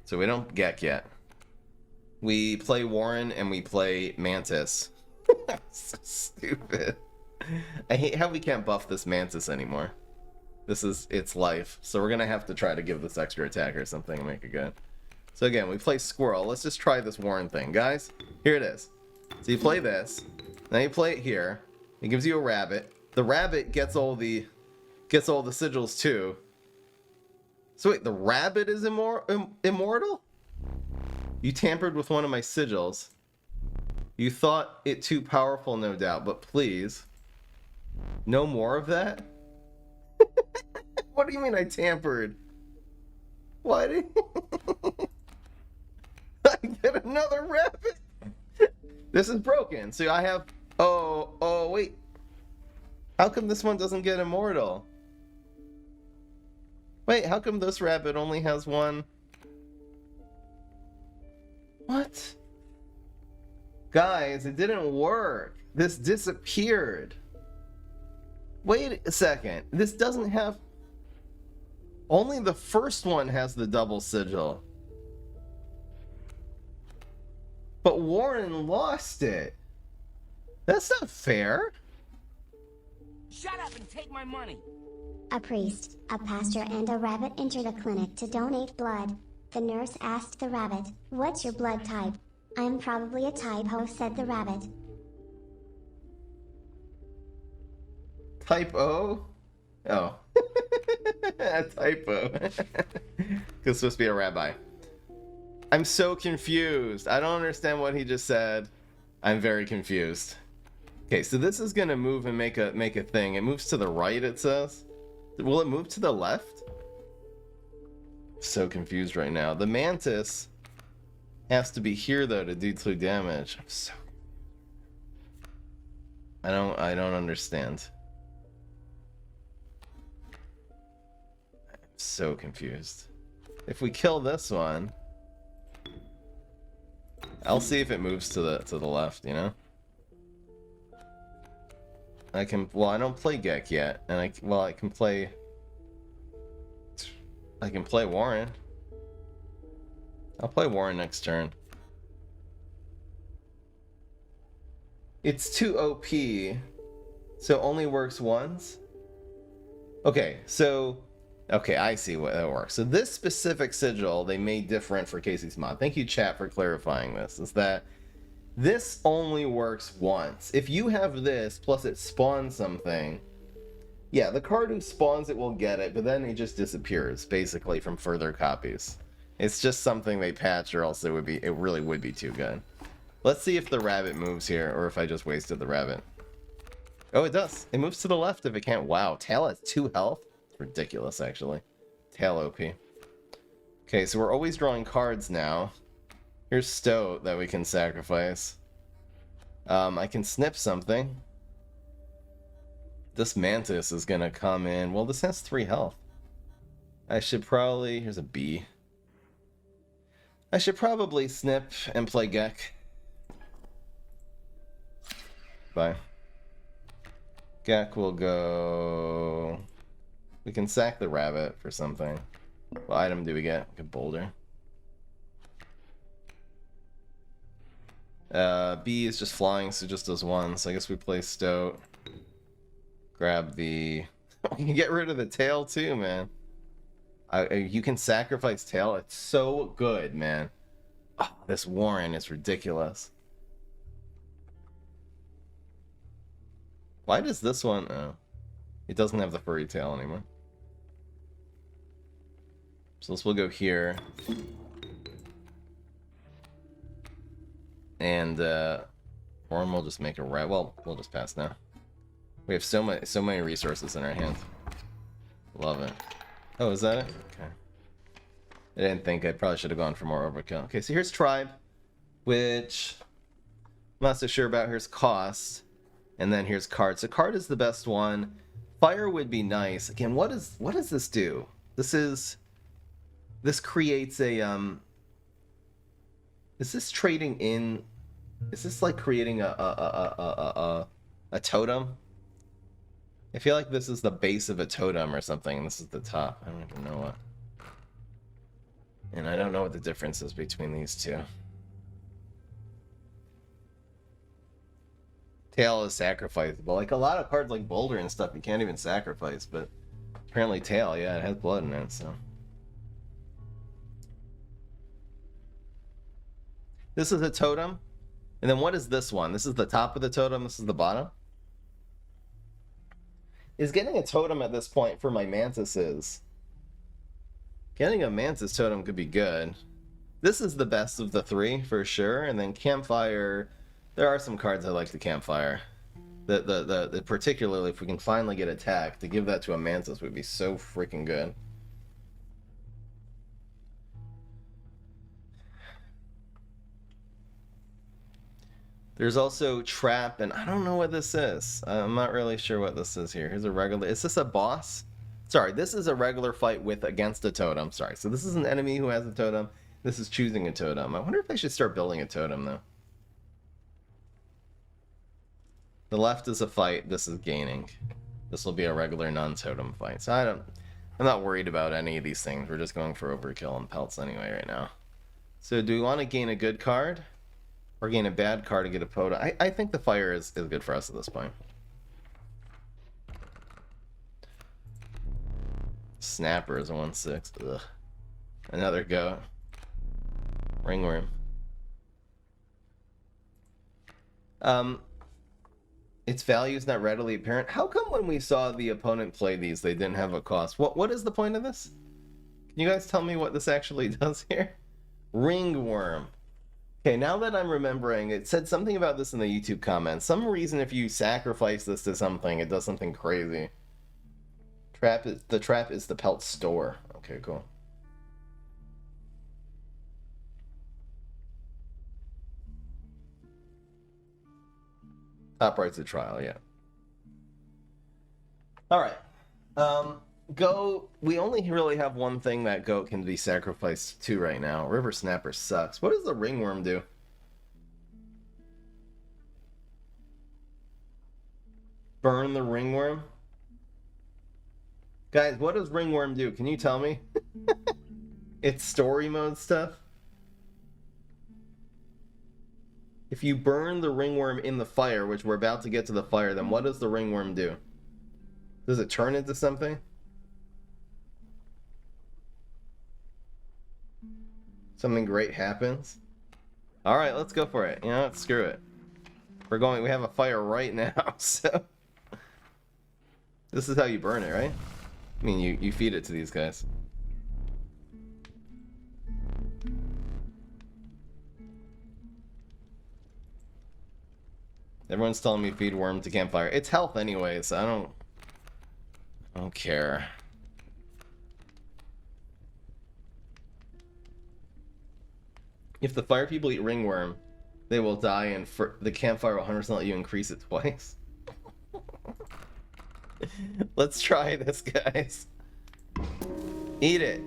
So we don't Gek yet. We play Warren and we play Mantis. So stupid. I hate how we can't buff this Mantis anymore. This is its life. So we're gonna have to try to give this extra attack or something and make it good. So again, we play Squirrel. Let's just try this Warren thing. Guys, here it is. So you play this. Then you play it here. It gives you a rabbit. The rabbit gets all the sigils too. So wait, the rabbit is immortal? You tampered with one of my sigils. You thought it too powerful, no doubt, but please, no more of that? What do you mean I tampered? What? I get another rabbit? This is broken. So I have... Oh, wait. How come this one doesn't get immortal? Wait, how come this rabbit only has one? What? Guys, it didn't work. This disappeared. Wait a second. This doesn't have... Only the first one has the double sigil. But Warren lost it. That's not fair. Shut up and take my money. A priest, a pastor, and a rabbit entered a clinic to donate blood. The nurse asked the rabbit, "What's your blood type?" "I'm probably a type O," said the rabbit. Type O? Oh. A typo. It's supposed to be a rabbi. I'm so confused. I don't understand what he just said. I'm very confused. Okay, so this is gonna move and make a thing. It moves to the right, it says. Will it move to the left? So confused right now. The Mantis has to be here though to do 2 damage. I'm so... I don't understand. I'm so confused. If we kill this one, I'll see if it moves to the left, you know? I don't play Gek yet, and I can play Warren. I'll play Warren next turn. It's too OP, so only works once? Okay, I see what that works. So this specific sigil they made different for kaycee'smod. Thank you, chat, for clarifying this. Is that this only works once. If you have this, plus it spawns something, yeah, the card who spawns it will get it, but then it just disappears, basically, from further copies. It's just something they patch, or else it really would be too good. Let's see if the rabbit moves here, or if I just wasted the rabbit. Oh, it does. It moves to the left if it can't. Wow, Tail has 2 health? It's ridiculous, actually. Tail OP. Okay, so we're always drawing cards now. Here's Stoat that we can sacrifice. I can snip something. This Mantis is gonna come in. Well, this has 3 health. I should probably... Here's a B. I should probably snip and play Gek. Bye. Gek will go... We can sack the rabbit for something. What item do we get? Like a boulder. B is just flying, so just does 1. So I guess we play Stoat. Grab the... We can get rid of the tail too, man. You can sacrifice tail. It's so good, man. Oh, this Warren is ridiculous. Why does this one... Oh. It doesn't have the furry tail anymore. So this will go here. And, Orm will just make a rat. Well, we'll just pass now. We have so many resources in our hands. Love it. Oh, is that it? Okay. I didn't think. I probably should have gone for more overkill. Okay, so here's Tribe, which I'm not so sure about. Here's Cost, and then here's Card. So Card is the best one. Fire would be nice. Again, what does this do? This creates a Is this trading in? Is this like creating a totem? I feel like this is the base of a totem or something, and this is the top. I don't even know what. And I don't know what the difference is between these two. Tail is sacrificable. Like a lot of cards like Boulder and stuff you can't even sacrifice, but apparently Tail, yeah, it has blood in it, so. This is a totem. And then what is this one? This is the top of the totem, this is the bottom. Is getting a totem at this point for my mantises. Getting a mantis totem could be good. This is the best of the three for sure, and then Campfire. There are some cards I like the Campfire. The particularly if we can finally get attack, to give that to a mantis would be so freaking good. There's also Trap, and I don't know what this is. I'm not really sure what this is here. Here's a regular... Is this a boss? Sorry, this is a regular fight against a totem. Sorry, so this is an enemy who has a totem. This is choosing a totem. I wonder if I should start building a totem, though. The left is a fight. This is gaining. This will be a regular non-totem fight. So I'm not worried about any of these things. We're just going for overkill and pelts anyway right now. So do we want to gain a good card? Or gain a bad card to get a totem? I think the fire is good for us at this point. Snapper is a 1/6. Ugh. Another goat. Ringworm. Its value is not readily apparent. How come when we saw the opponent play these, they didn't have a cost? What is the point of this? Can you guys tell me what this actually does here? Ringworm. Okay, now that I'm remembering, it said something about this in the YouTube comments. Some reason if you sacrifice this to something, it does something crazy. The trap is the pelt store. Okay, cool. Top right's a trial, yeah. Alright. Go. We only really have one thing that goat can be sacrificed to right now. River Snapper sucks. What does the ringworm do? Burn the ringworm? Guys, what does ringworm do? Can you tell me? It's story mode stuff? If you burn the ringworm in the fire, which we're about to get to the fire, then what does the ringworm do? Does it turn into something? Something great happens? Alright, let's go for it. You know what? Screw it. We have a fire right now, so... This is how you burn it, right? I mean, you feed it to these guys. Everyone's telling me feed worm to Campfire. It's health anyway, so I don't care. If the fire people eat ringworm, they will die, and the Campfire will 100% let you increase it twice. Let's try this, guys. Eat it.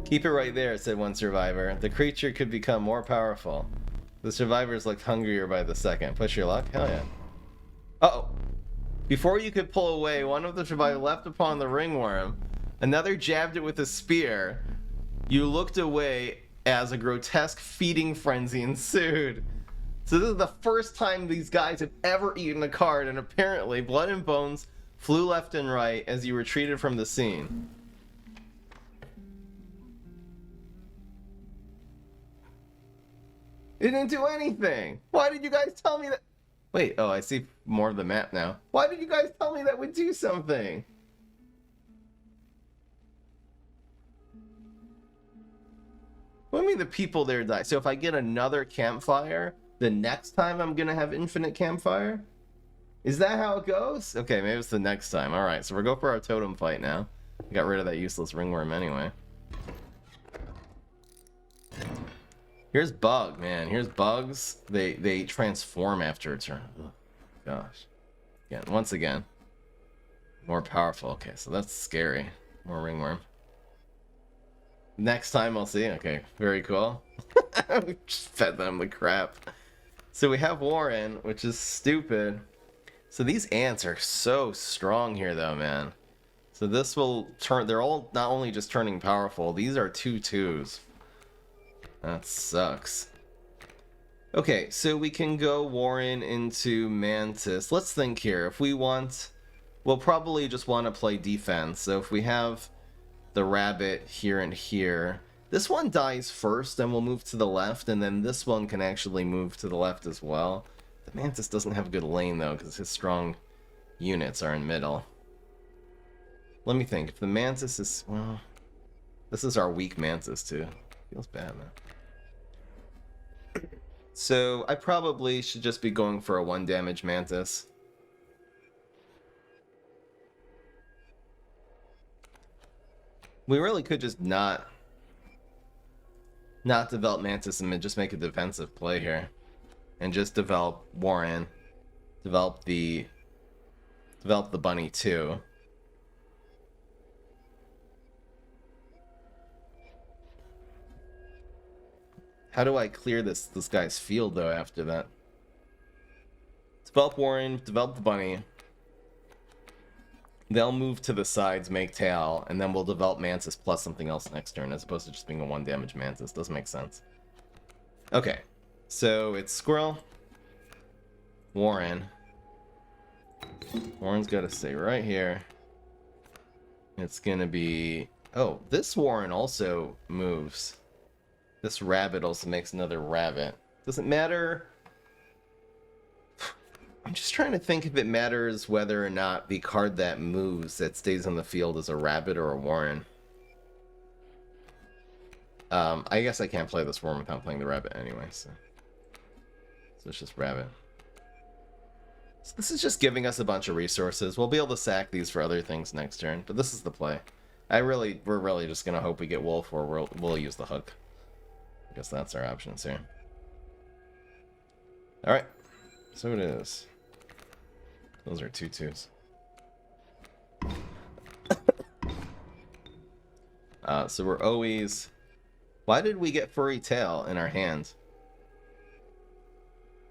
Keep it right there, said one survivor. The creature could become more powerful. The survivors looked hungrier by the second. Push your luck? Hell yeah. Uh-oh. Before you could pull away, one of the survivors leapt upon the ringworm. Another jabbed it with a spear. You looked away as a grotesque feeding frenzy ensued. So this is the first time these guys have ever eaten a card, and apparently blood and bones flew left and right as you retreated from the scene. It didn't do anything. Why did you guys tell me that? Wait, oh, I see more of the map now. Why did you guys tell me that would do something? What do you mean the people there die? So if I get another campfire, the next time I'm gonna have infinite campfire? Is that how it goes? Okay, maybe it's the next time. Alright, so we'll go for our totem fight now. We got rid of that useless ringworm anyway. Here's Bug, man. Here's bugs. They transform after a turn. Ugh, gosh. Again, once again. More powerful. Okay, so that's scary. More ringworm. Next time I'll see. Okay, very cool. We just fed them the crap. So we have Warren, which is stupid. So these ants are so strong here though, man. So this will turn, they're all not only just turning powerful, these are 2/2s. That sucks. Okay, so we can go Warren into Mantis. Let's think here. If we want, we'll probably just want to play defense. So if we have the rabbit here and here, this one dies first and we'll move to the left, and then this one can actually move to the left as well. The Mantis doesn't have a good lane though, because his strong units are in middle. Let me think. If the Mantis is, well, this is our weak Mantis too. Feels bad, man. So I probably should just be going for a 1 damage Mantis. We really could just not develop Mantis and just make a defensive play here. And just develop Warren. Develop the bunny too. How do I clear this guy's field though after that? Develop Warren, develop the bunny. They'll move to the sides, make tail, and then we'll develop Mantis plus something else next turn, as opposed to just being a 1 damage Mantis. Doesn't make sense. Okay, so it's Squirrel, Warren. Warren's got to stay right here. It's gonna be, oh, this Warren also moves. This rabbit also makes another rabbit. Doesn't matter. I'm just trying to think if it matters whether or not the card that moves that stays on the field is a rabbit or a Warren. I guess I can't play this Warren without playing the rabbit anyway, so it's just rabbit. So this is just giving us a bunch of resources. We'll be able to sack these for other things next turn, but this is the play. We're really just gonna hope we get Wolf, or we'll use the hook. I guess that's our options here. Alright. So it is. Those are 2/2s. So we're always... Why did we get Furry Tail in our hand?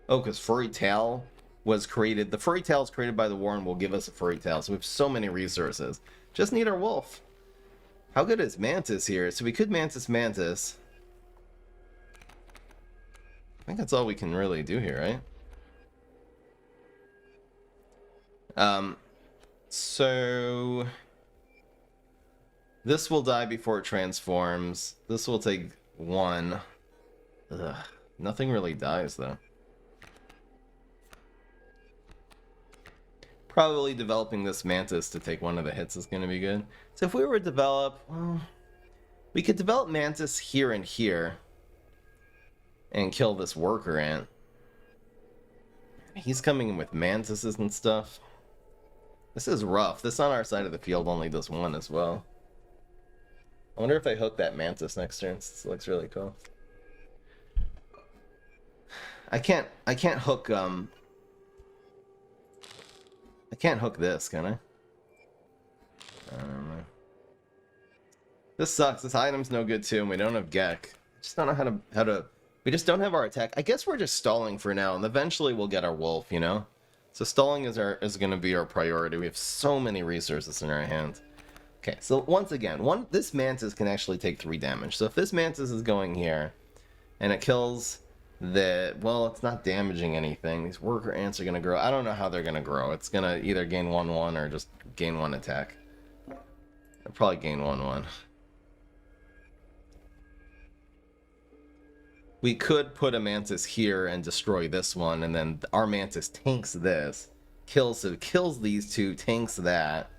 Oh, because Furry Tail was created... The Furry Tail is created by the Warren will give us a Furry Tail. So we have so many resources. Just need our Wolf. How good is Mantis here? So we could Mantis. I think that's all we can really do here, right? So this will die before it transforms. This will take 1. Ugh, nothing really dies though. Probably developing this Mantis to take 1 of the hits is going to be good. So if we were to develop, well, we could develop Mantis here and here and kill this worker ant. He's coming in with Mantises and stuff. This is rough. This on our side of the field only does 1 as well. I wonder if I hook that Mantis next turn. This looks really cool. I can't hook I can't hook this, can I? I don't know. This sucks. This item's no good too, and we don't have Gek. I just don't know how to we just don't have our attack. I guess we're just stalling for now, and eventually we'll get our Wolf, you know? So stalling is going to be our priority. We have so many resources in our hand. Okay, so once again, this Mantis can actually take 3 damage. So if this Mantis is going here, and it kills the... Well, it's not damaging anything. These worker ants are going to grow. I don't know how they're going to grow. It's going to either gain 1/1 or just gain 1 attack. They'll probably gain 1/1. we could put a mantis here and destroy this one, and then our mantis tanks this, kills these two, tanks that.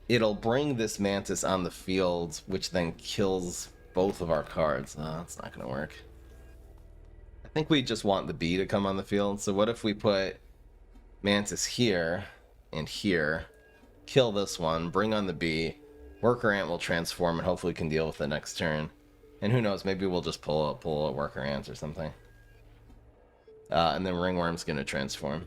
It'll bring this mantis on the field, which then kills both of our cards. Oh, that's not going to work. I think we just want the bee to come on the field. So what if we put mantis here and here, kill this one, bring on the bee, worker ant will transform and hopefully can deal with it next turn. And who knows, maybe we'll just pull a worker ant or something. And then ringworm's going to transform.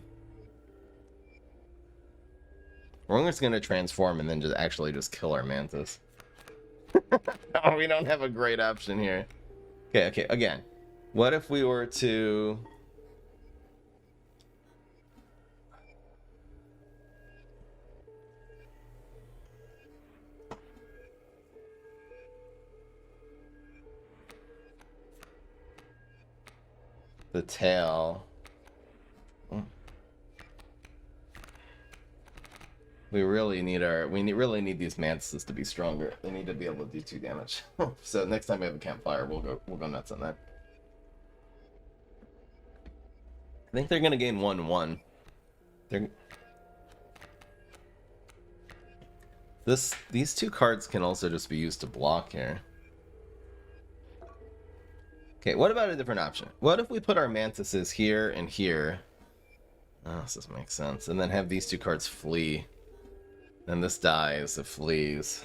Ringworm's going to transform and then just kill our mantis. Oh, we don't have a great option here. Okay, again. What if we were to... the tail... We really need these mantises to be stronger. They need to be able to do 2 damage. So next time we have a campfire, we'll go nuts on that. I think they're gonna gain 1/1. These 2 cards can also just be used to block here. Okay, what about a different option? What if we put our mantises here and here? Oh, this doesn't make sense. And then have these 2 cards flee. Then this dies, it flees.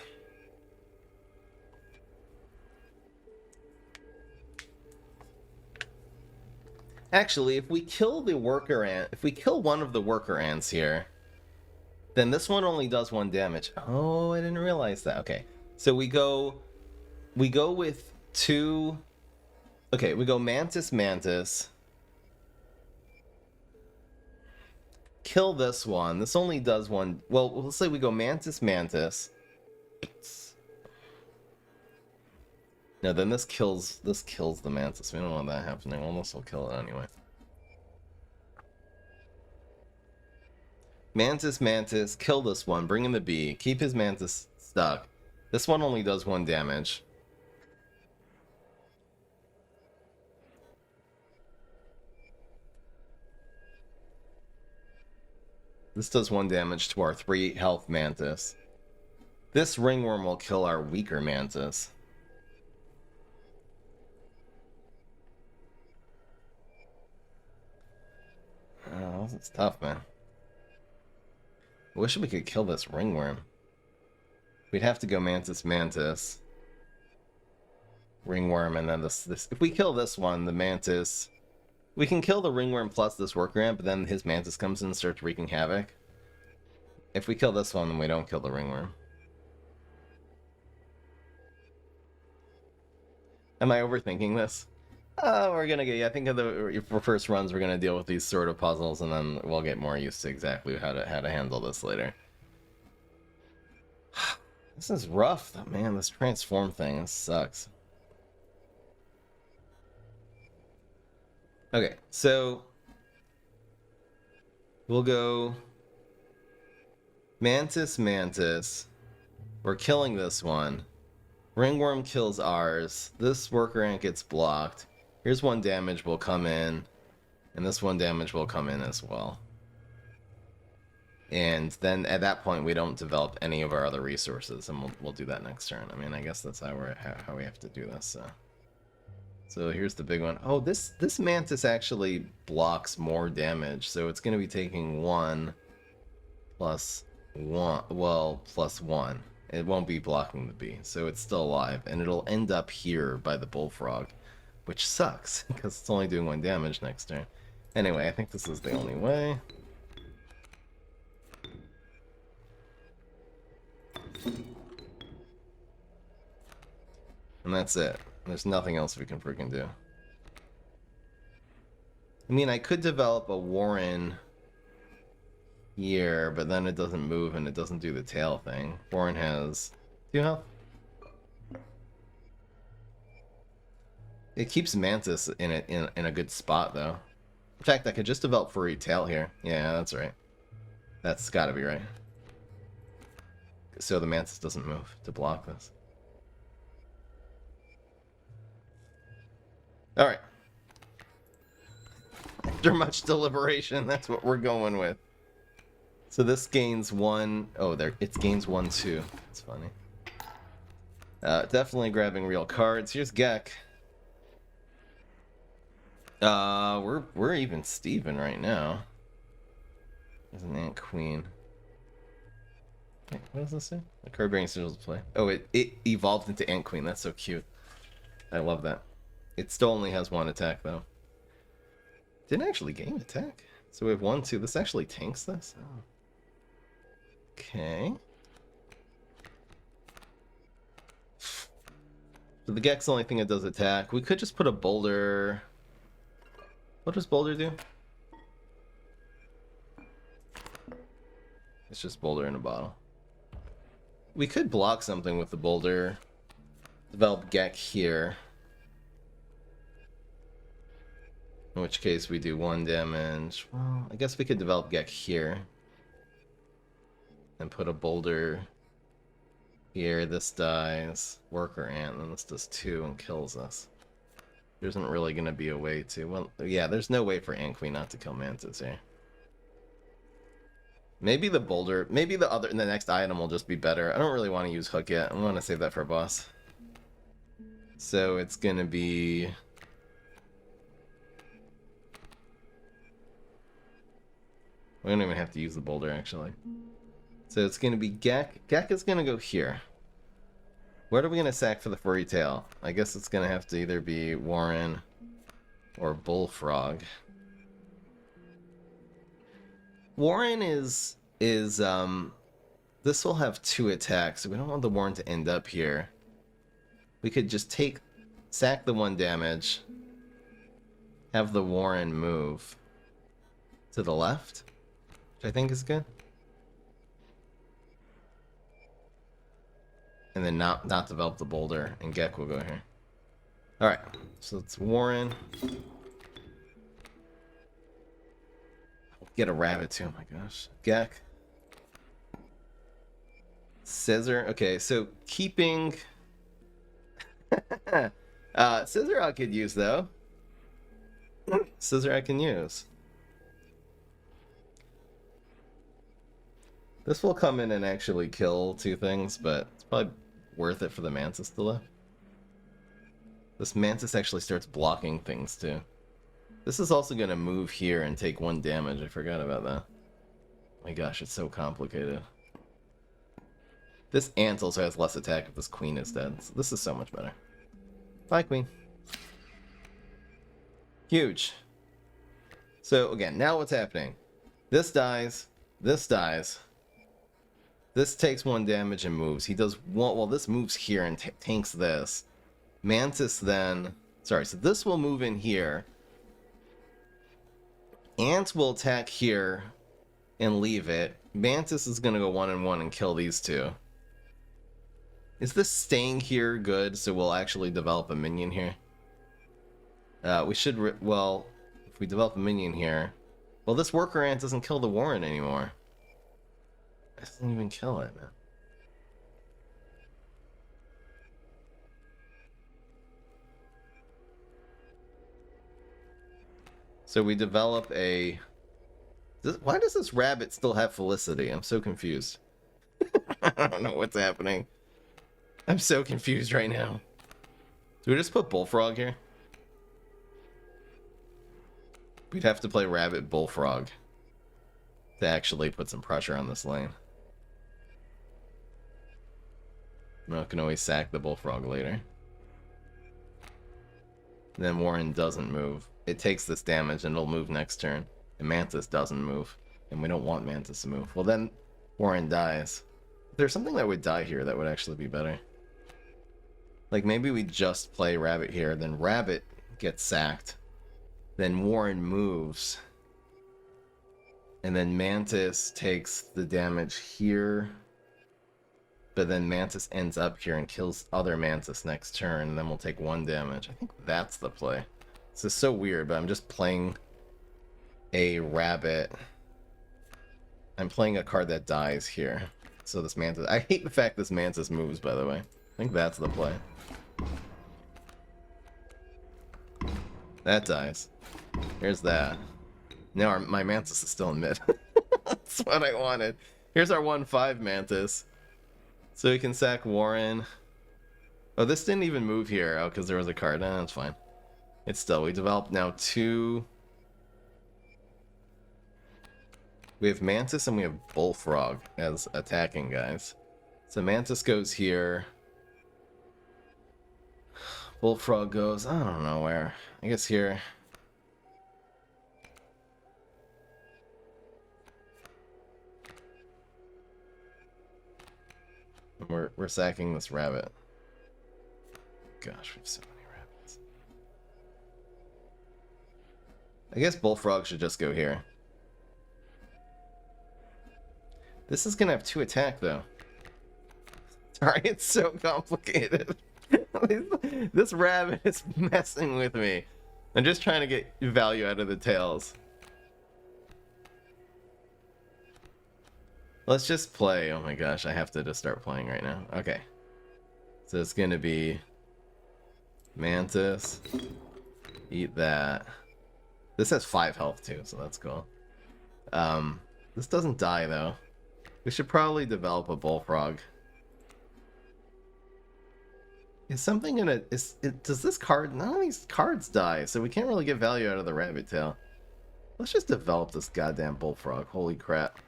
Actually, if we kill the worker ant, if we kill one of the worker ants here, then this one only does 1 damage. Oh, I didn't realize that. Okay, so we go with 2. Okay, we go mantis. Kill this one. This only does 1. Well, let's say we go mantis. No, then this kills the mantis. We don't want that happening. Well, this will kill it anyway. Mantis, kill this one. Bring in the bee. Keep his mantis stuck. This one only does 1 damage. This does 1 damage to our 3 health mantis. This ringworm will kill our weaker mantis. Oh, this is tough, man. I wish we could kill this ringworm. We'd have to go mantis, ringworm, and then this. If we kill this one, the mantis... We can kill the ringworm plus this worker ant, but then his mantis comes in and starts wreaking havoc. If we kill this one, then we don't kill the ringworm. Am I overthinking this? We're gonna get... I think for first runs, we're gonna deal with these sort of puzzles, and then we'll get more used to exactly how to handle this later. This is rough, though, man. This transform thing, this sucks. Okay, so we'll go mantis. We're killing this one. Ringworm kills ours. This worker ant gets blocked. Here's 1 damage will come in, and this 1 damage will come in as well. And then at that point, we don't develop any of our other resources, and we'll do that next turn. I mean, I guess that's how we have to do this. So here's the big one. Oh, this mantis actually blocks more damage, so it's going to be taking 1 plus 1. Well, plus 1. It won't be blocking the bee, so it's still alive, and it'll end up here by the bullfrog, which sucks because it's only doing 1 damage next turn. Anyway, I think this is the only way. And that's it. There's nothing else we can freaking do. I mean, I could develop a Warren here, but then it doesn't move and it doesn't do the tail thing. Warren has 2 health. It keeps Mantis in a good spot, though. In fact, I could just develop furry tail here. Yeah, that's right. That's gotta be right. So the Mantis doesn't move to block this. Alright. After much deliberation, that's what we're going with. So this gains 1... Oh, there, it gains 1, too. That's funny. Definitely grabbing real cards. Here's Gek. We're even Steven right now. There's an Ant Queen. Wait, what does this say? The card bearing sigils to play. Oh, it evolved into Ant Queen. That's so cute. I love that. It still only has 1 attack, though. Didn't actually gain attack. So we have 1, 2. This actually tanks this? Oh. Okay. So the Gek's the only thing that does attack. We could just put a boulder... What does boulder do? It's just boulder in a bottle. We could block something with the boulder. Develop Gek here. In which case we do 1 damage. Well, I guess we could develop Gek here. And put a boulder here. This dies. Worker Ant, and then this does 2 and kills us. There isn't really going to be a way to... Well, yeah, there's no way for Ant Queen not to kill Mantis here. Maybe the boulder... Maybe the next item will just be better. I don't really want to use Hook yet. I want to save that for a boss. So it's going to be... We don't even have to use the boulder, actually. So it's going to be Gek. Gek is going to go here. What are we going to sack for the furry tail? I guess it's going to have to either be Warren or Bullfrog. Warren is this will have 2 attacks, so we don't want the Warren to end up here. We could just sack the 1 damage, have the Warren move to the left, which I think is good. And then not develop the boulder, and Gek will go here. Alright, so it's Warren. Get a rabbit too, oh my gosh. Gek. Scissor, okay, so keeping... Scissor I could use, though. Scissor I can use. This will come in and actually kill 2 things, but it's probably worth it for the Mantis to live. This Mantis actually starts blocking things, too. This is also going to move here and take 1 damage. I forgot about that. Oh my gosh, it's so complicated. This Ant also has less attack if this Queen is dead. So this is so much better. Bye, Queen. Huge. So, again, now what's happening? This dies. This dies. This takes 1 damage and moves. He does one... Well, this moves here and tanks this. Mantis then... Sorry, so this will move in here. Ant will attack here and leave it. Mantis is going to go 1-1 and kill these 2. Is this staying here good so we'll actually develop a minion here? We should... Well, if we develop a minion here... Well, this Worker Ant doesn't kill the Warren anymore. It doesn't even kill it, man. So we develop a... Why does this rabbit still have Felicity? I'm so confused. I don't know what's happening. I'm so confused right now. Do we just put Bullfrog here? We'd have to play Rabbit Bullfrog to actually put some pressure on this lane. I can always sack the Bullfrog later. And then Warren doesn't move. It takes this damage and it'll move next turn. And Mantis doesn't move. And we don't want Mantis to move. Well then, Warren dies. If there's something that would die here that would actually be better. Like maybe we just play Rabbit here, then Rabbit gets sacked. Then Warren moves. And then Mantis takes the damage here. But then Mantis ends up here and kills other Mantis next turn, and then we'll take 1 damage. I think that's the play. This is so weird, but I'm just playing a rabbit. I'm playing a card that dies here. So this Mantis... I hate the fact this Mantis moves, by the way. I think that's the play. That dies. Here's that. No, my Mantis is still in mid. That's what I wanted. Here's our 1/5 Mantis. So we can sack Warren. Oh, this didn't even move here. Oh, because there was a card. No, that's fine. It's still, we developed now 2. We have Mantis and we have Bullfrog as attacking guys. So Mantis goes here. Bullfrog goes, I don't know where. I guess here. We're sacking this rabbit. Gosh, we have so many rabbits. I guess Bullfrog should just go here. This is gonna have 2 attack though. Sorry, it's so complicated. This rabbit is messing with me. I'm just trying to get value out of the tails. Let's just play. Oh my gosh, I have to just start playing right now. Okay. So it's gonna be Mantis. Eat that. This has 5 health too, so that's cool. This doesn't die though. We should probably develop a Bullfrog. Is something gonna... does this card... None of these cards die, so we can't really get value out of the rabbit tail. Let's just develop this goddamn Bullfrog. Holy crap.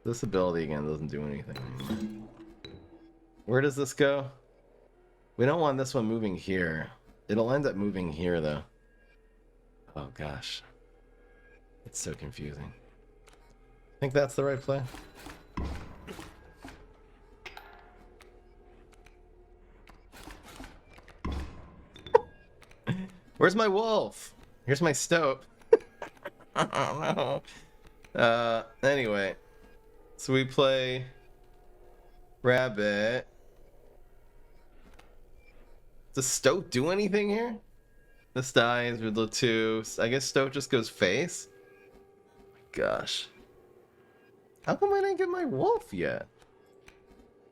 This ability again doesn't do anything. Where does this go? We don't want this one moving here. It'll end up moving here though. Oh gosh. It's so confusing. I think that's the right play. Where's my wolf? Here's my stoat. Oh no. Anyway. So we play rabbit. Does stoat do anything here? This dies with the 2. I guess stoat just goes face. Oh my gosh. How come I didn't get my wolf yet?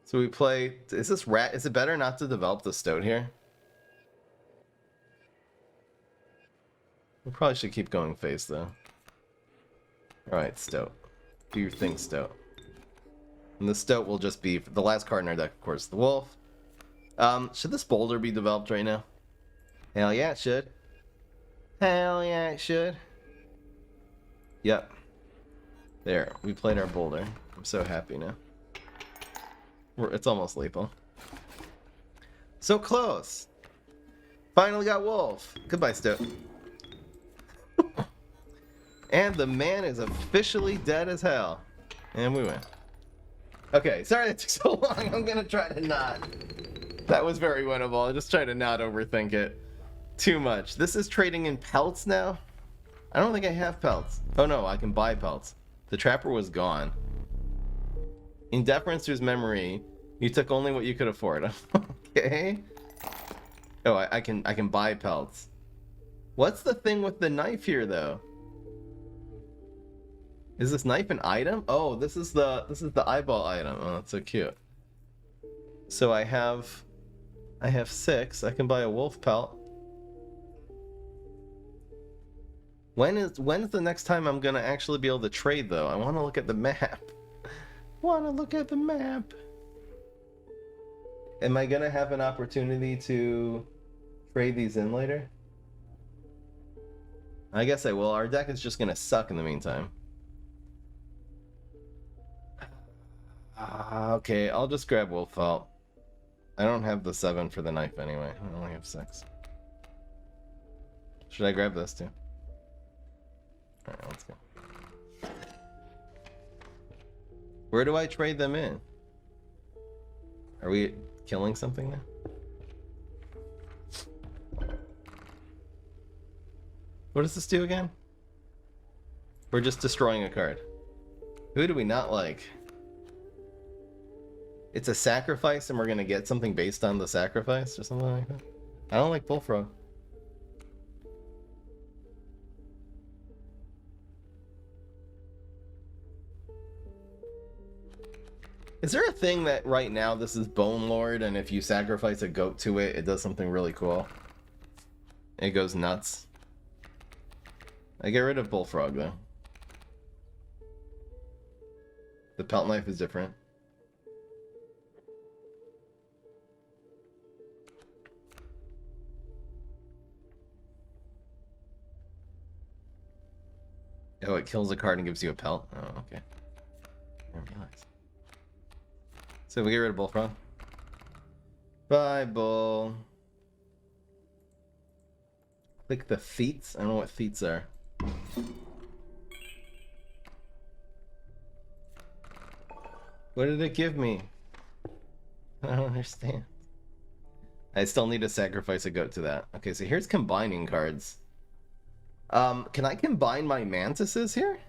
So we play... Is this rat... Is it better not to develop the stoat here? We probably should keep going face though. Alright, stoat. Do your thing, stoat. And the stoat will just be... The last card in our deck, of course, the wolf. Should this boulder be developed right now? Hell yeah, it should. Hell yeah, it should. Yep. There, we played our boulder. I'm so happy now. It's almost lethal. So close. Finally got wolf. Goodbye, stoat. And the man is officially dead as hell. And we win. Okay, sorry that took so long. I'm gonna try to not. That was very winnable. I just try to not overthink it too much. This is trading in pelts now? I don't think I have pelts. Oh no, I can buy pelts. The trapper was gone. In deference to his memory, you took only what you could afford. Okay. Oh, I can buy pelts. What's the thing with the knife here though? Is this knife an item? Oh, this is the eyeball item. Oh, that's so cute. So I have 6. I can buy a wolf pelt. When is the next time I'm gonna actually be able to trade though? I want to look at the map. Want to look at the map. Am I gonna have an opportunity to trade these in later? I guess I will. Our deck is just gonna suck in the meantime. Okay, I'll just grab wolf pelt. I don't have the 7 for the knife anyway. I only have 6. Should I grab this too? Alright, let's go. Where do I trade them in? Are we killing something now? What does this do again? We're just destroying a card. Who do we not like? It's a sacrifice and we're gonna get something based on the sacrifice or something like that? I don't like Bullfrog. Is there a thing that right now this is Bone Lord and if you sacrifice a goat to it, it does something really cool? It goes nuts. I get rid of Bullfrog though. The pelt knife is different. Oh, it kills a card and gives you a pelt? Oh, okay. I didn't realize. So we get rid of Bullfrog. Bye, Bull. Click the feats? I don't know what feats are. What did it give me? I don't understand. I still need to sacrifice a goat to that. Okay, so here's combining cards. Can I combine my mantises here?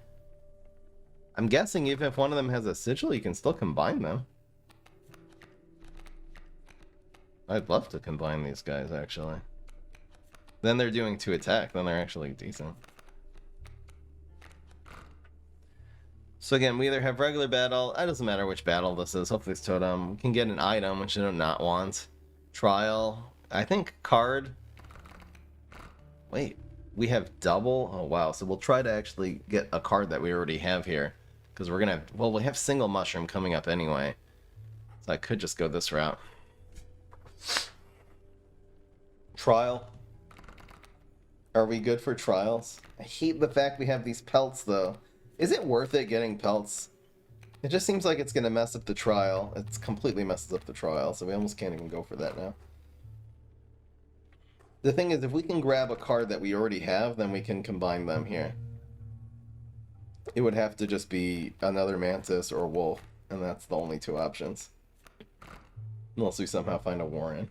I'm guessing even if one of them has a sigil, you can still combine them. I'd love to combine these guys, actually. Then they're doing 2 attack, then they're actually decent. So again, we either have regular battle, it doesn't matter which battle this is, hopefully it's totem. We can get an item, which I do not want. Trial, I think card. Wait, we have double? Oh wow, so we'll try to actually get a card that we already have here. Because we're gonna have, well, we have single mushroom coming up anyway. So I could just go this route. Trial. Are we good for trials? I hate the fact we have these pelts though. Is it worth it getting pelts? It just seems like it's gonna mess up the trial. It's completely messes up the trial, so we almost can't even go for that now. The thing is, if we can grab a card that we already have, then we can combine them here. It would have to just be another mantis or a wolf, and that's the only 2 options. Unless we somehow find a Warren.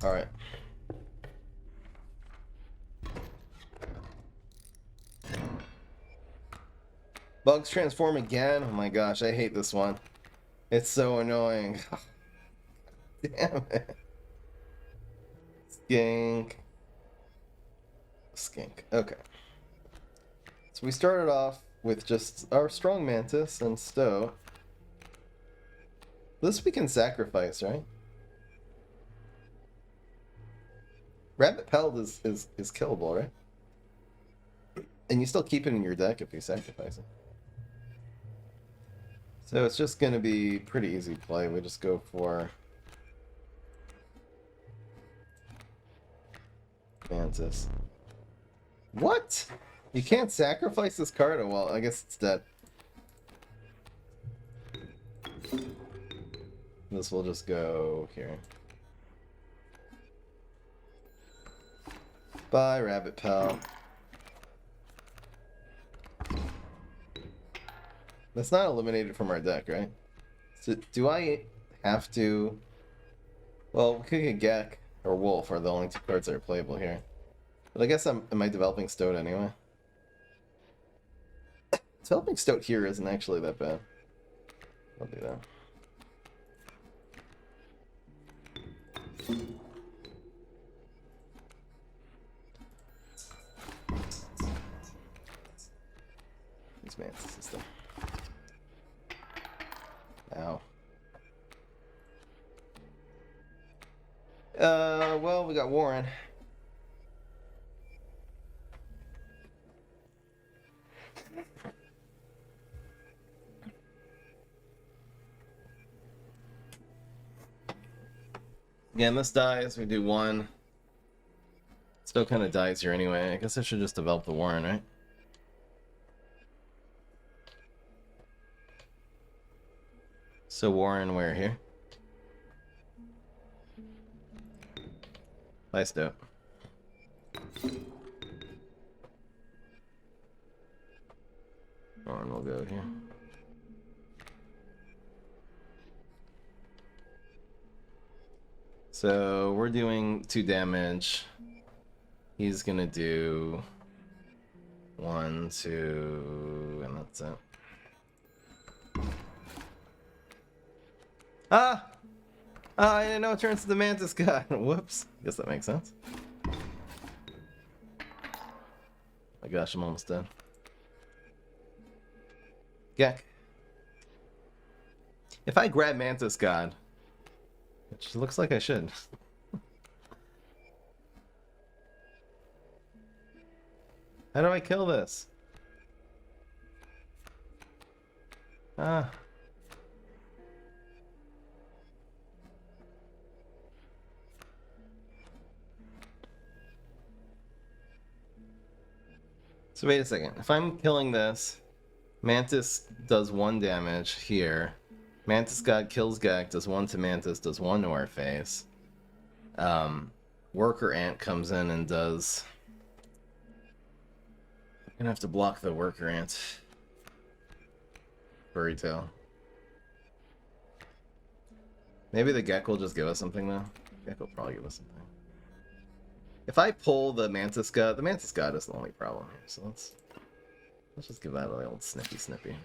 Alright. Bugs transform again? Oh my gosh, I hate this one. It's so annoying. Damn it. Skink. Skink. Okay. So we started off with just our strong mantis and stow. This we can sacrifice, right? Rabbit Pelt is killable, right? And you still keep it in your deck if you sacrifice it. So it's just going to be pretty easy play. We just go for Mantis. What? You can't sacrifice this card? Oh, well, I guess it's dead. This will just go here. Bye, Rabbit Pal. That's not eliminated from our deck, right? So do I have to... Well, we could get Gek or Wolf are the only 2 cards that are playable here. But I guess am I developing Stoat anyway? Developing Stoat here isn't actually that bad. I'll do that. These Mantis system. Ow. Well, we got Warren. Again, this dies, we do 1. Still kind of dies here anyway. I guess I should just develop the Warren, right? So Warren, where here? Nice dope. Warren will go here. So we're doing 2 damage. He's gonna do 1, 2, and that's it. Ah! I didn't know it turns to the Mantis guy. Whoops. Guess that makes sense. my gosh, I'm almost done. Gek. If I grab Mantis God, which looks like I should. How do I kill this? Ah. So wait a second. If I'm killing this, Mantis does 1 damage here. Mantis God kills Gek, does 1 to Mantis, does 1 to our face. Worker Ant comes in and does... I'm gonna have to block the Worker Ant. Furry tail. Maybe the Gek will just give us something though. Gek will probably give us something. If I pull the Mantis God is the only problem here, so let's just give that a old snippy.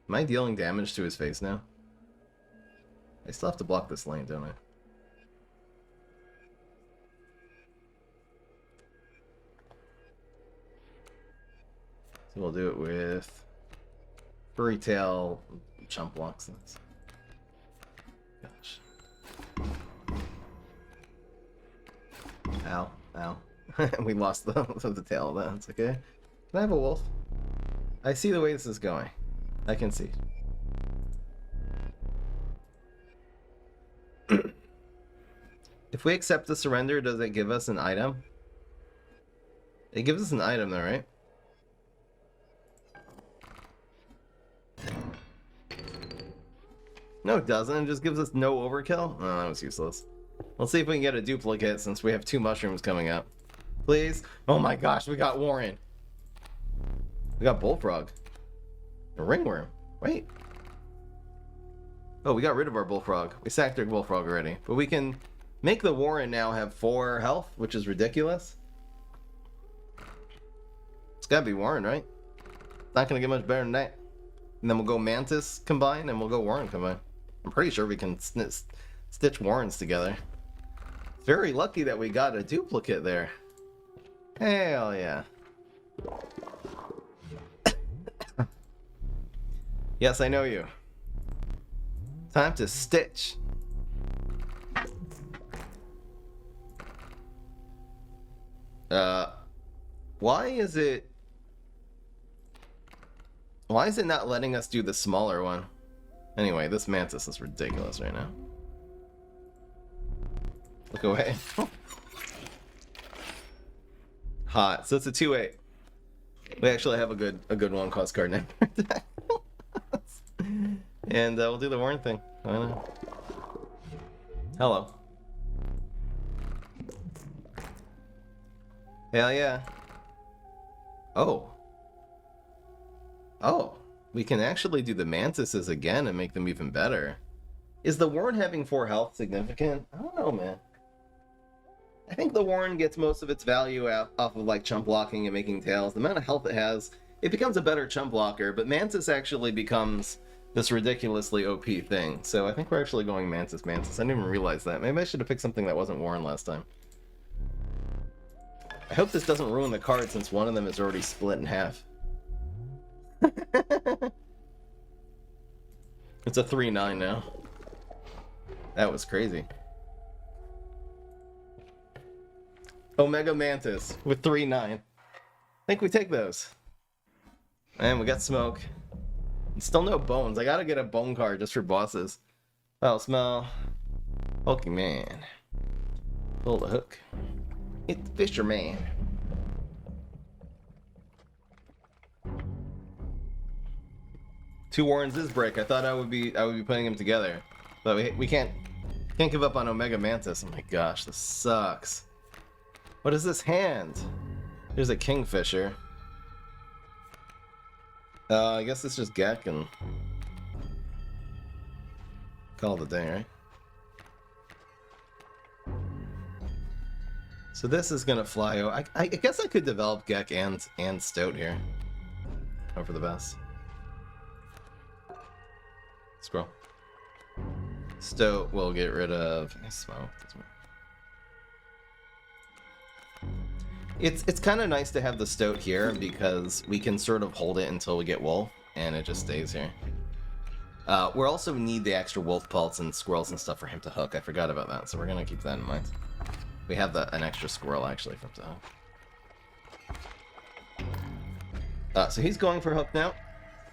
Am I dealing damage to his face now? I still have to block this lane, don't I? So we'll do it with Furry Tail, Chump Blocks. Gosh. Ow, ow. We lost the tail of that. It's okay. Can I have a wolf? I see the way this is going. I can see. If we accept the surrender, does it give us an item? It gives us an item though, right? No, it doesn't. It just gives us no overkill. Oh, that was useless. Let's see if we can get a duplicate since we have 2 mushrooms coming up. Please? Oh my gosh, we got Warren. We got Bullfrog. A ringworm. Wait. Oh, we got rid of our Bullfrog. We sacked our Bullfrog already. But we can make the Warren now have 4 health, which is ridiculous. It's gotta be Warren, right? Not gonna get much better than that. And then we'll go Mantis combine, and we'll go Warren combine. I'm pretty sure we can stitch Warrens together. Very lucky that we got a duplicate there. Hell yeah. Yes, I know you. Time to stitch. Why is it not letting us do the smaller one? Anyway, this Mantis is ridiculous right now. Look away. Hot. So it's a 2/8. We actually have a good 1 cost card now. And we'll do the Warren thing. Why not? Hello. Hell yeah. Oh. Oh. We can actually do the Mantises again and make them even better. Is the Warren having 4 health significant? I don't know, man. I think the Warren gets most of its value off of like chump blocking and making tails. The amount of health it has, it becomes a better chump blocker, but Mantis actually becomes this ridiculously OP thing. So I think we're actually going Mantis. I didn't even realize that. Maybe I should have picked something that wasn't Warren last time. I hope this doesn't ruin the card since one of them is already split in half. It's a 3/9 now. That was crazy. Omega Mantis with 3/9. I think we take those. And we got smoke. And still no bones. I gotta get a bone card just for bosses. Foul smell. Hulky man. Pull the hook. Hit the fisherman. Two Warrens is break. I thought I would be putting them together, but we can't give up on Omega Mantis. Oh my gosh, this sucks. What is this hand? There's a Kingfisher. I guess it's just Gek and call it a day, right? So this is gonna fly. I guess I could develop Gek and Stoat here. Hope for the best. Scroll. Stoat will get rid of smoke. It's kind of nice to have the stoat here because we can sort of hold it until we get wolf, and it just stays here. We also need the extra wolf pelts and squirrels and stuff for him to hook. I forgot about that, so we're gonna keep that in mind. We have an extra squirrel actually for him to hook. So he's going for hook now.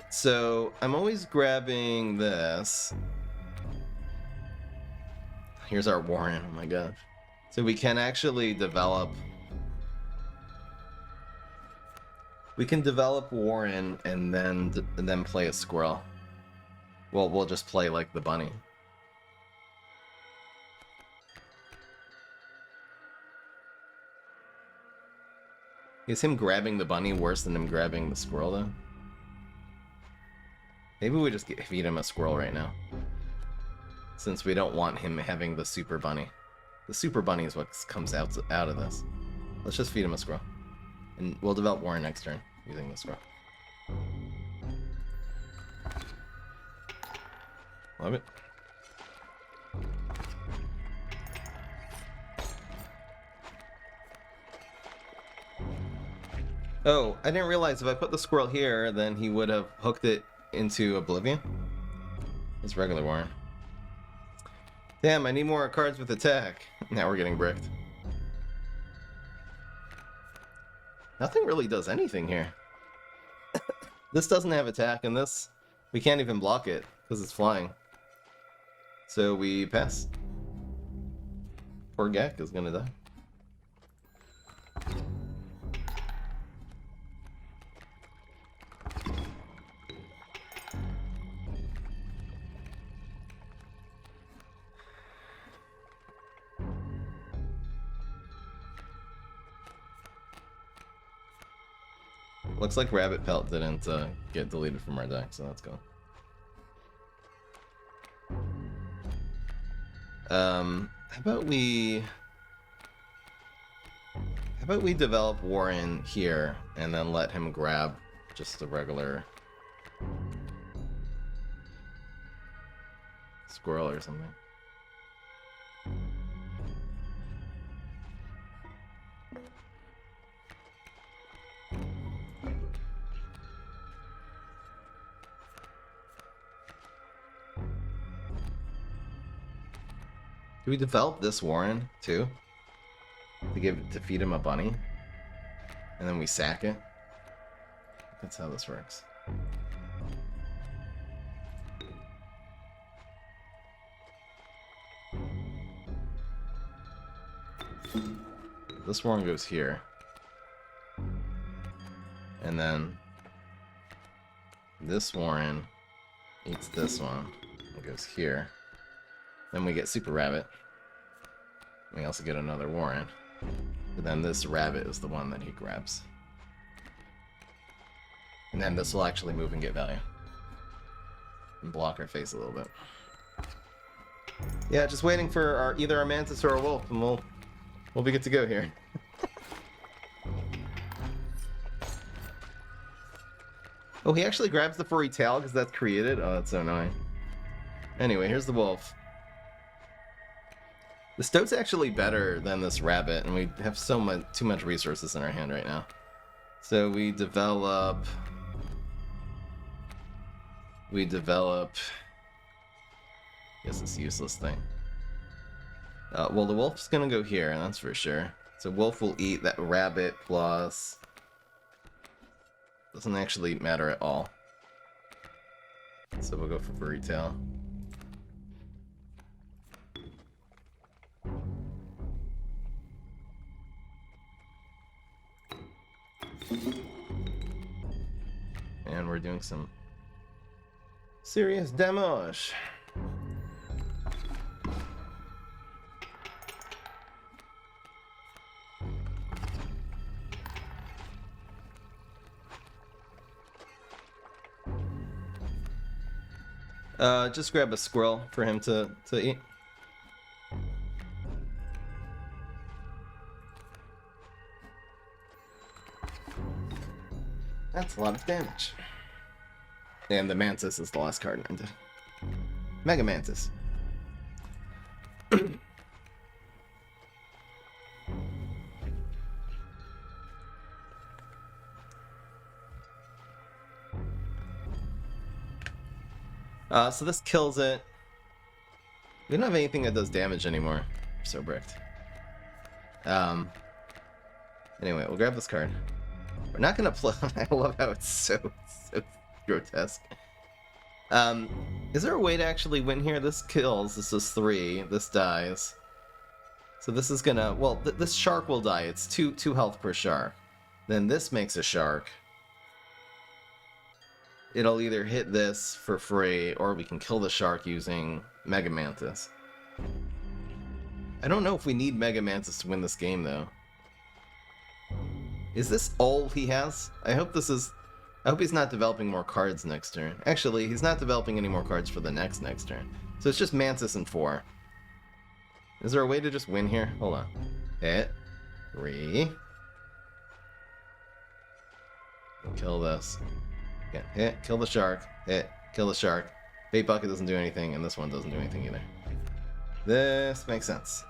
So I'm always grabbing this. Here's our warren. Oh my god. So we can actually develop. We can develop warren and then play a squirrel. Well, we'll just play like the bunny. Is him grabbing the bunny worse than him grabbing the squirrel, though? Maybe we just feed him a squirrel right now. Since we don't want him having the super bunny. The super bunny is what comes out of this. Let's just feed him a squirrel. And we'll develop warren next turn using the squirrel. Love it. Oh, I didn't realize if I put the squirrel here, then he would have hooked it into Oblivion. It's regular warren. Damn, I need more cards with attack. Now we're getting bricked. Nothing really does anything here. This doesn't have attack, and this, we can't even block it because it's flying. So we pass. Poor Gek is gonna die. Looks like Rabbit Pelt didn't get deleted from our deck, so let's go. How about we develop Warren here and then let him grab just a regular squirrel or something. Do we develop this Warren too? To feed him a bunny? And then we sack it? That's how this works. This Warren goes here. And then this Warren eats this one. It goes here. Then we get Super Rabbit. We also get another Warren. But then this rabbit is the one that he grabs. And then this will actually move and get value. And block our face a little bit. Yeah, just waiting for either our mantis or our wolf, and we'll be good to go here. Oh, he actually grabs the furry tail because that's created? Oh, that's so annoying. Anyway, here's the wolf. The stoat's actually better than this rabbit, and we have too much resources in our hand right now. So we develop... I guess this useless thing. Well, the wolf's gonna go here, that's for sure. So wolf will eat that rabbit plus... Doesn't actually matter at all. So we'll go for furry tail. And we're doing some serious damage. Just grab a squirrel for him to eat. That's a lot of damage. And the Mantis is the last card in deck. Mega Mantis. So this kills it. We don't have anything that does damage anymore. We're so bricked. Anyway, we'll grab this card. We're not gonna play. I love how it's so grotesque. Is there a way to actually win here? This kills. This is 3. This dies. So this is gonna. Well, this shark will die. It's 2 health per shark. Then this makes a shark. It'll either hit this for free, or we can kill the shark using Mega Mantis. I don't know if we need Mega Mantis to win this game, though. Is this all he has? I hope this is... I hope he's not developing more cards next turn. Actually, he's not developing any more cards for the next turn. So it's just Mantis and 4. Is there a way to just win here? Hold on. Hit. 3. Kill this. Yeah, hit. Kill the shark. Hit. Kill the shark. Bait Bucket doesn't do anything, and this one doesn't do anything either. This makes sense.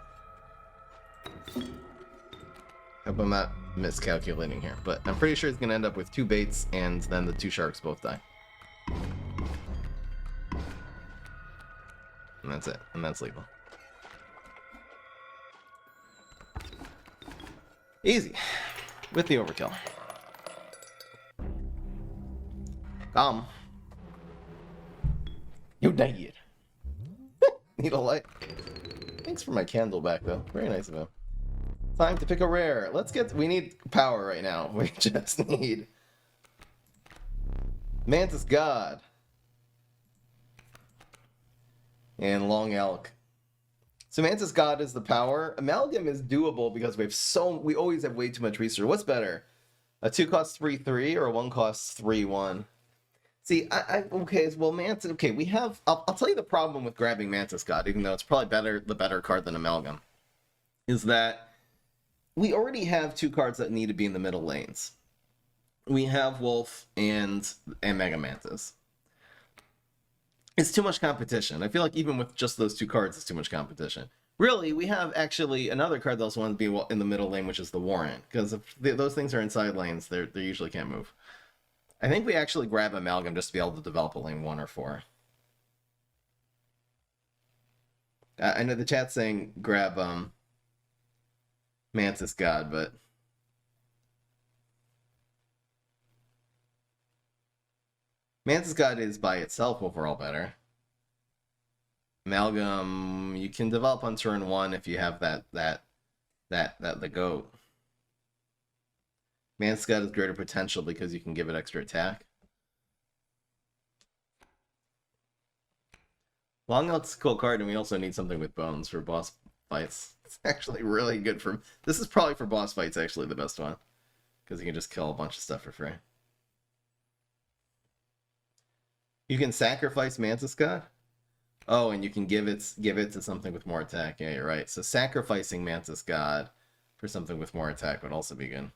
Hope I'm not miscalculating here, but I'm pretty sure it's going to end up with 2 baits, and then the 2 sharks both die. And that's it, and that's legal. Easy. With the overkill. You died. Need a light. Thanks for my candle back, though. Very nice of him. Time to pick a rare. Let's get... We need power right now. We just need... Mantis God. And Long Elk. So Mantis God is the power. Amalgam is doable because we always have way too much research. What's better? A 2 costs 3/3 or a 1 costs 3/1? See, okay, well, Mantis, okay, we have, I'll tell you the problem with grabbing Mantis God, even though it's probably the better card than Amalgam, is that we already have 2 cards that need to be in the middle lanes. We have Wolf and Mega Mantis. It's too much competition. I feel like even with just those 2 cards, it's too much competition. Really, we have actually another card that also wants to be in the middle lane, which is the Warrant, because if those things are inside lanes, they usually can't move. I think we actually grab Amalgam just to be able to develop a lane 1 or 4. I know the chat's saying grab Mantis God, but Mantis God is by itself overall better. Amalgam you can develop on turn 1 if you have the goat. Mantis God has greater potential because you can give it extra attack. Long Elk's a cool card, and we also need something with bones for boss fights. It's actually really good for... This is probably for boss fights actually the best one. Because you can just kill a bunch of stuff for free. You can sacrifice Mantis God? Oh, and you can give it to something with more attack. Yeah, you're right. So sacrificing Mantis God for something with more attack would also be good.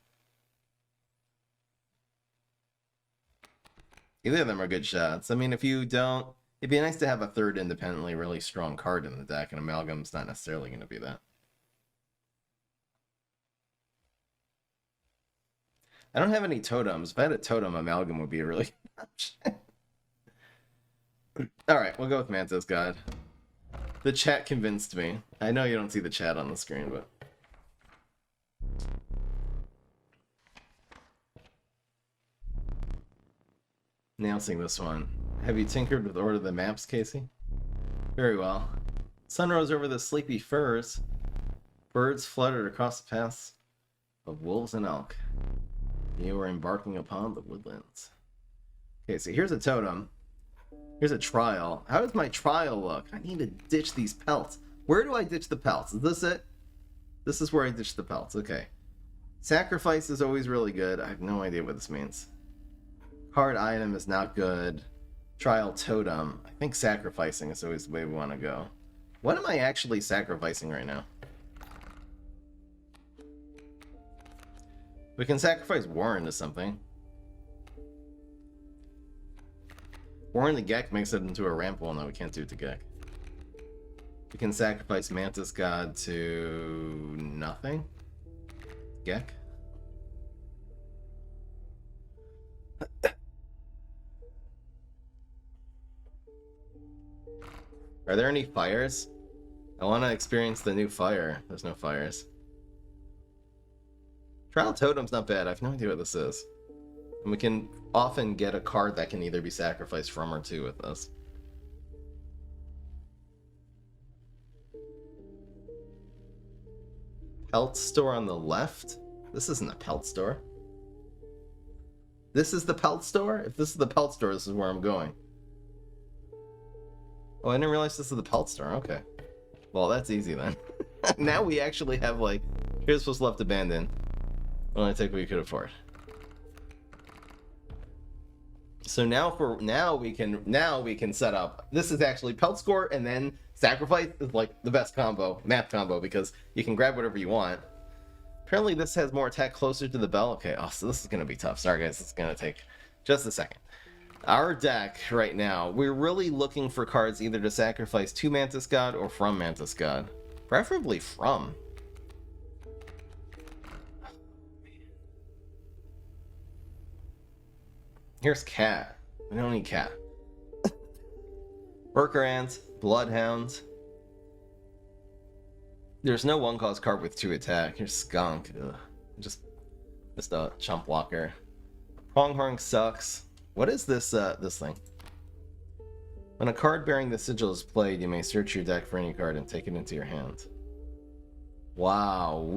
Either of them are good shots. I mean, if you don't... It'd be nice to have a third independently really strong card in the deck, and Amalgam's not necessarily going to be that. I don't have any totems. If I had a totem, Amalgam would be a really good option. Alright, we'll go with Mantis God. The chat convinced me. I know you don't see the chat on the screen, but... Announcing this one. Have you tinkered with Order of the Maps, Casey? Very well. Sun rose over the sleepy firs. Birds fluttered across the paths of wolves and elk. You were embarking upon the woodlands. Okay, so here's a totem. Here's a trial. How does my trial look? I need to ditch these pelts. Where do I ditch the pelts? Is this it? This is where I ditch the pelts. Okay. Sacrifice is always really good. I have no idea what this means. Card item is not good. Trial totem. I think sacrificing is always the way we want to go. What am I actually sacrificing right now? We can sacrifice Warren to something. Warren the Gek makes it into a ramp. Well, no, we can't do it to Gek. We can sacrifice Mantis God to nothing. Gek. Are there any fires? I want to experience the new fire. There's no fires. Trial Totem's not bad. I have no idea what this is. And we can often get a card that can either be sacrificed from or to with this. Pelt store on the left? This isn't a pelt store. This is the pelt store? If this is the pelt store, this is where I'm going. Oh, I didn't realize this is the pelt store. Okay. Well, that's easy then. Now we actually have, like, here's what's left abandoned. Only take what we could afford. So now we can set up. This is actually pelt score and then sacrifice is like the best combo, math combo, because you can grab whatever you want. Apparently this has more attack closer to the bell. Okay, oh, so this is gonna be tough. Sorry guys, this is gonna take just a second. Our deck right now, we're really looking for cards either to sacrifice to Mantis God or from Mantis God. Preferably from. Here's Cat. We don't need Cat. Worker Ant, Bloodhound. There's no one cost card with 2 attack. Here's Skunk. Ugh. Just a chump blocker. Pronghorn sucks. What is this this thing? When a card bearing the sigil is played, you may search your deck for any card and take it into your hand. Wow,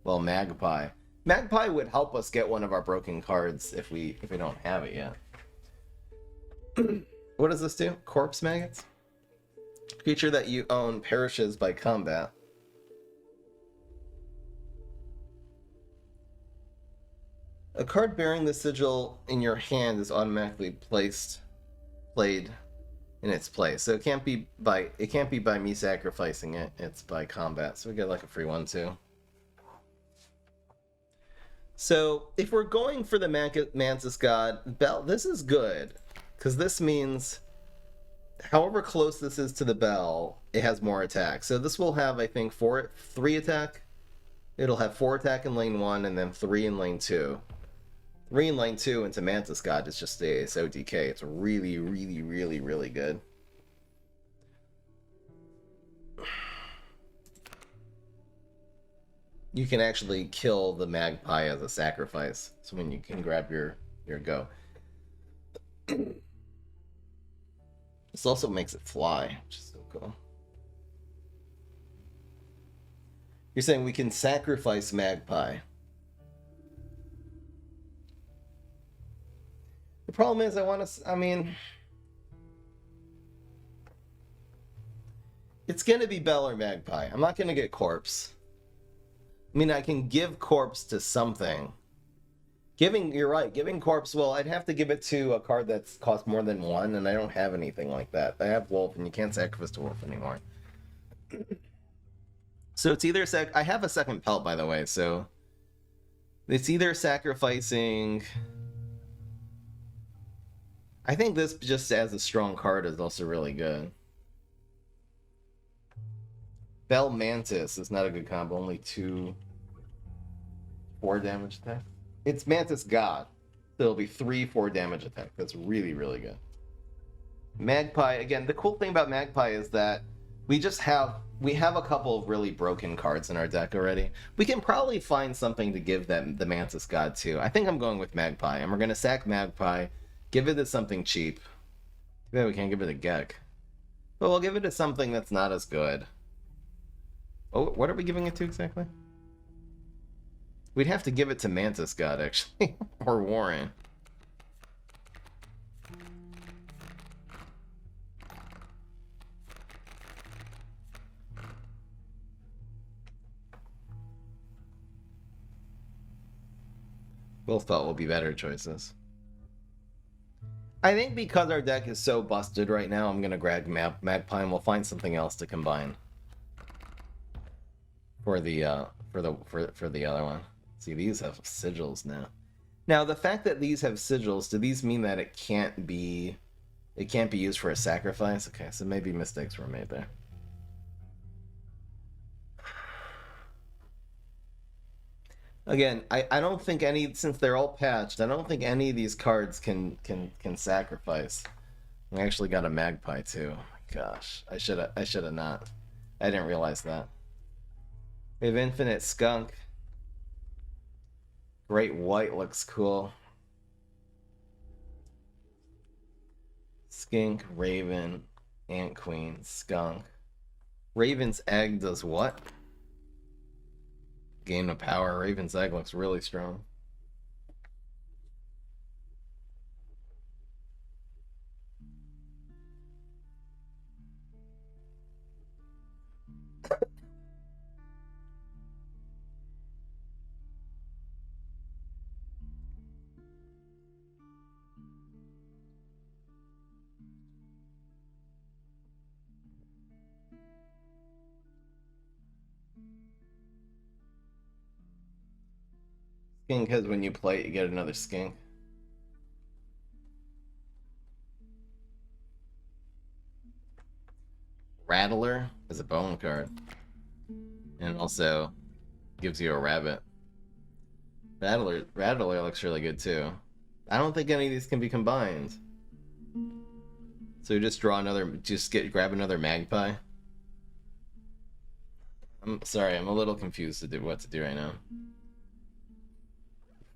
well, Magpie. Magpie would help us get one of our broken cards if we don't have it yet. What does this do? Corpse Maggots? Creature that you own perishes by combat. A card bearing the sigil in your hand is automatically played in its place. So it can't be by me sacrificing it. It's by combat. So we get like a free one too. So if we're going for the Mantis God Bell, this is good because this means however close this is to the bell, it has more attack. So this will have, I think, 3 attack. It'll have 4 attack in lane 1 and then 3 in lane 2. 3 in lane 2 into Mantis God is just it's ODK. It's really, really, really, really good. You can actually kill the Magpie as a sacrifice. So when you can grab your go. This also makes it fly, which is so cool. You're saying we can sacrifice Magpie. The problem is I mean, it's going to be Bell or Magpie. I'm not going to get Corpse. I mean, I can give Corpse to something. You're right, giving Corpse, well, I'd have to give it to a card that's cost more than 1, and I don't have anything like that. I have Wolf, and you can't sacrifice to Wolf anymore. So it's either I have a second Pelt, by the way, so it's either sacrificing. I think this just as a strong card is also really good. Bell Mantis is not a good combo, only 4 damage attack. It's Mantis God, so it'll be 4 damage attack. That's really, really good. Magpie, again, the cool thing about Magpie is that we have a couple of really broken cards in our deck already. We can probably find something to give them the Mantis God to. I think I'm going with Magpie, and we're going to sack Magpie, give it to something cheap. Maybe we can't give it a Gek. But we'll give it to something that's not as good. Oh, what are we giving it to exactly? We'd have to give it to Mantis God, actually. Or Warren. Both thought will be better choices. I think because our deck is so busted right now, I'm gonna grab Magpie and we'll find something else to combine for the other one. See, these have sigils now. Now, the fact that these have sigils, do these mean that it can't be used for a sacrifice? Okay, so maybe mistakes were made there. Again, I don't think since they're all patched, I don't think any of these cards can sacrifice. We actually got a Magpie too. Oh my gosh. I should have not. I didn't realize that. We have Infinite Skunk. Great White looks cool. Skink, Raven, Ant Queen, Skunk. Raven's Egg does what? Gain of power. Raven's Egg looks really strong. Skink, because when you play it, you get another skink. Rattler is a bone card. And also gives you a rabbit. Rattler looks really good too. I don't think any of these can be combined. So just grab another magpie. I'm sorry, I'm a little confused to do what to do right now.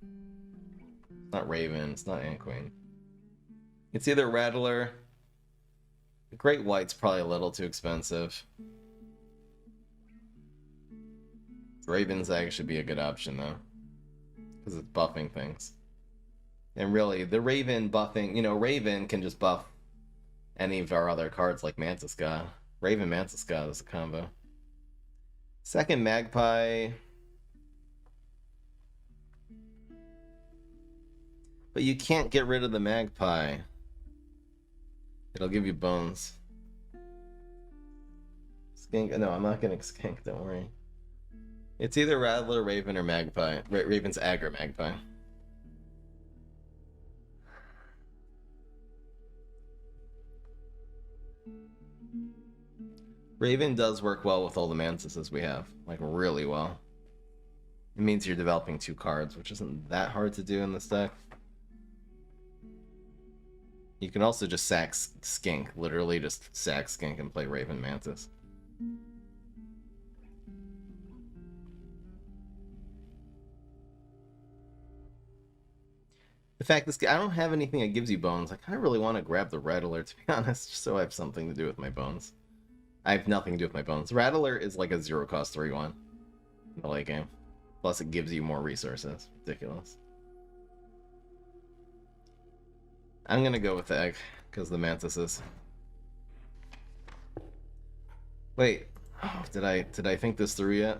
It's not Raven, it's not Ant Queen. It's either Rattler. Great White's probably a little too expensive. Raven's Egg should be a good option though, because it's buffing things. And really, the Raven buffing, Raven can just buff any of our other cards like Mantis God. Raven Mantis God is a combo. Second Magpie. But you can't get rid of the Magpie. It'll give you bones. Skink. No, I'm not getting Skink, don't worry. It's either Rattler, Raven, or Magpie. Raven's Egg or Magpie. Raven does work well with all the mantises we have. Like, really well. It means you're developing 2 cards, which isn't that hard to do in this deck. You can also just sack Skink. Literally just sack Skink and play Raven Mantis. The fact this I don't have anything that gives you bones. I kind of really want to grab the Rattler, to be honest, just so I have something to do with my bones. I have nothing to do with my bones. Rattler is like a 0-cost 3-1 in the late game. Plus it gives you more resources. Ridiculous. I'm gonna go with the Egg, because the Mantises. Wait, did I think this through yet?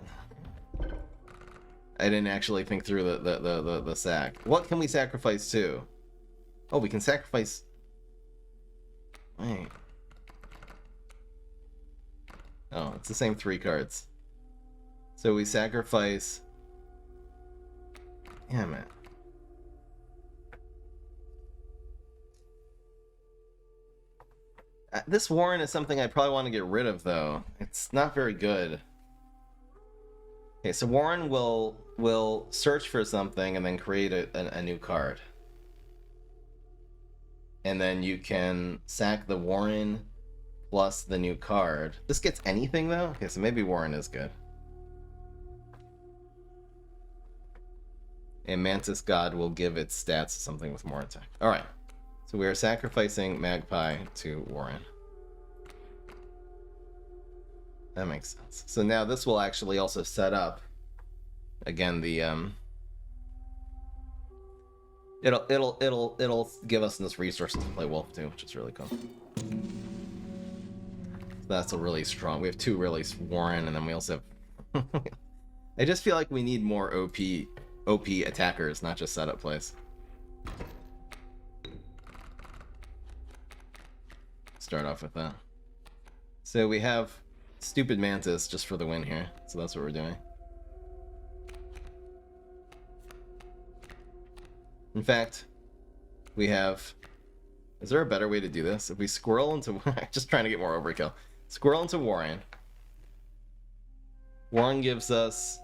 I didn't actually think through the sack. What can we sacrifice to? Oh, we can sacrifice... Wait. Oh, it's the same 3 cards. So we sacrifice... Damn it. This Warren is something I probably want to get rid of, though. It's not very good. Okay, so Warren will search for something and then create a new card. And then you can sack the Warren plus the new card. This gets anything, though? Okay, so maybe Warren is good. And Mantis God will give its stats to something with more attack. Alright. So we are sacrificing Magpie to Warren. That makes sense. So now this will actually also set up, again, the it'll give us this resources to play Wolf too, which is really cool. So that's a really strong. We have 2 really Warren, and then we also have. I just feel like we need more OP attackers, not just setup plays. Start off with that. So we have Stupid Mantis just for the win here. So that's what we're doing. In fact, we have... Is there a better way to do this? If we squirrel into... just trying to get more overkill. Squirrel into Warren. Warren gives us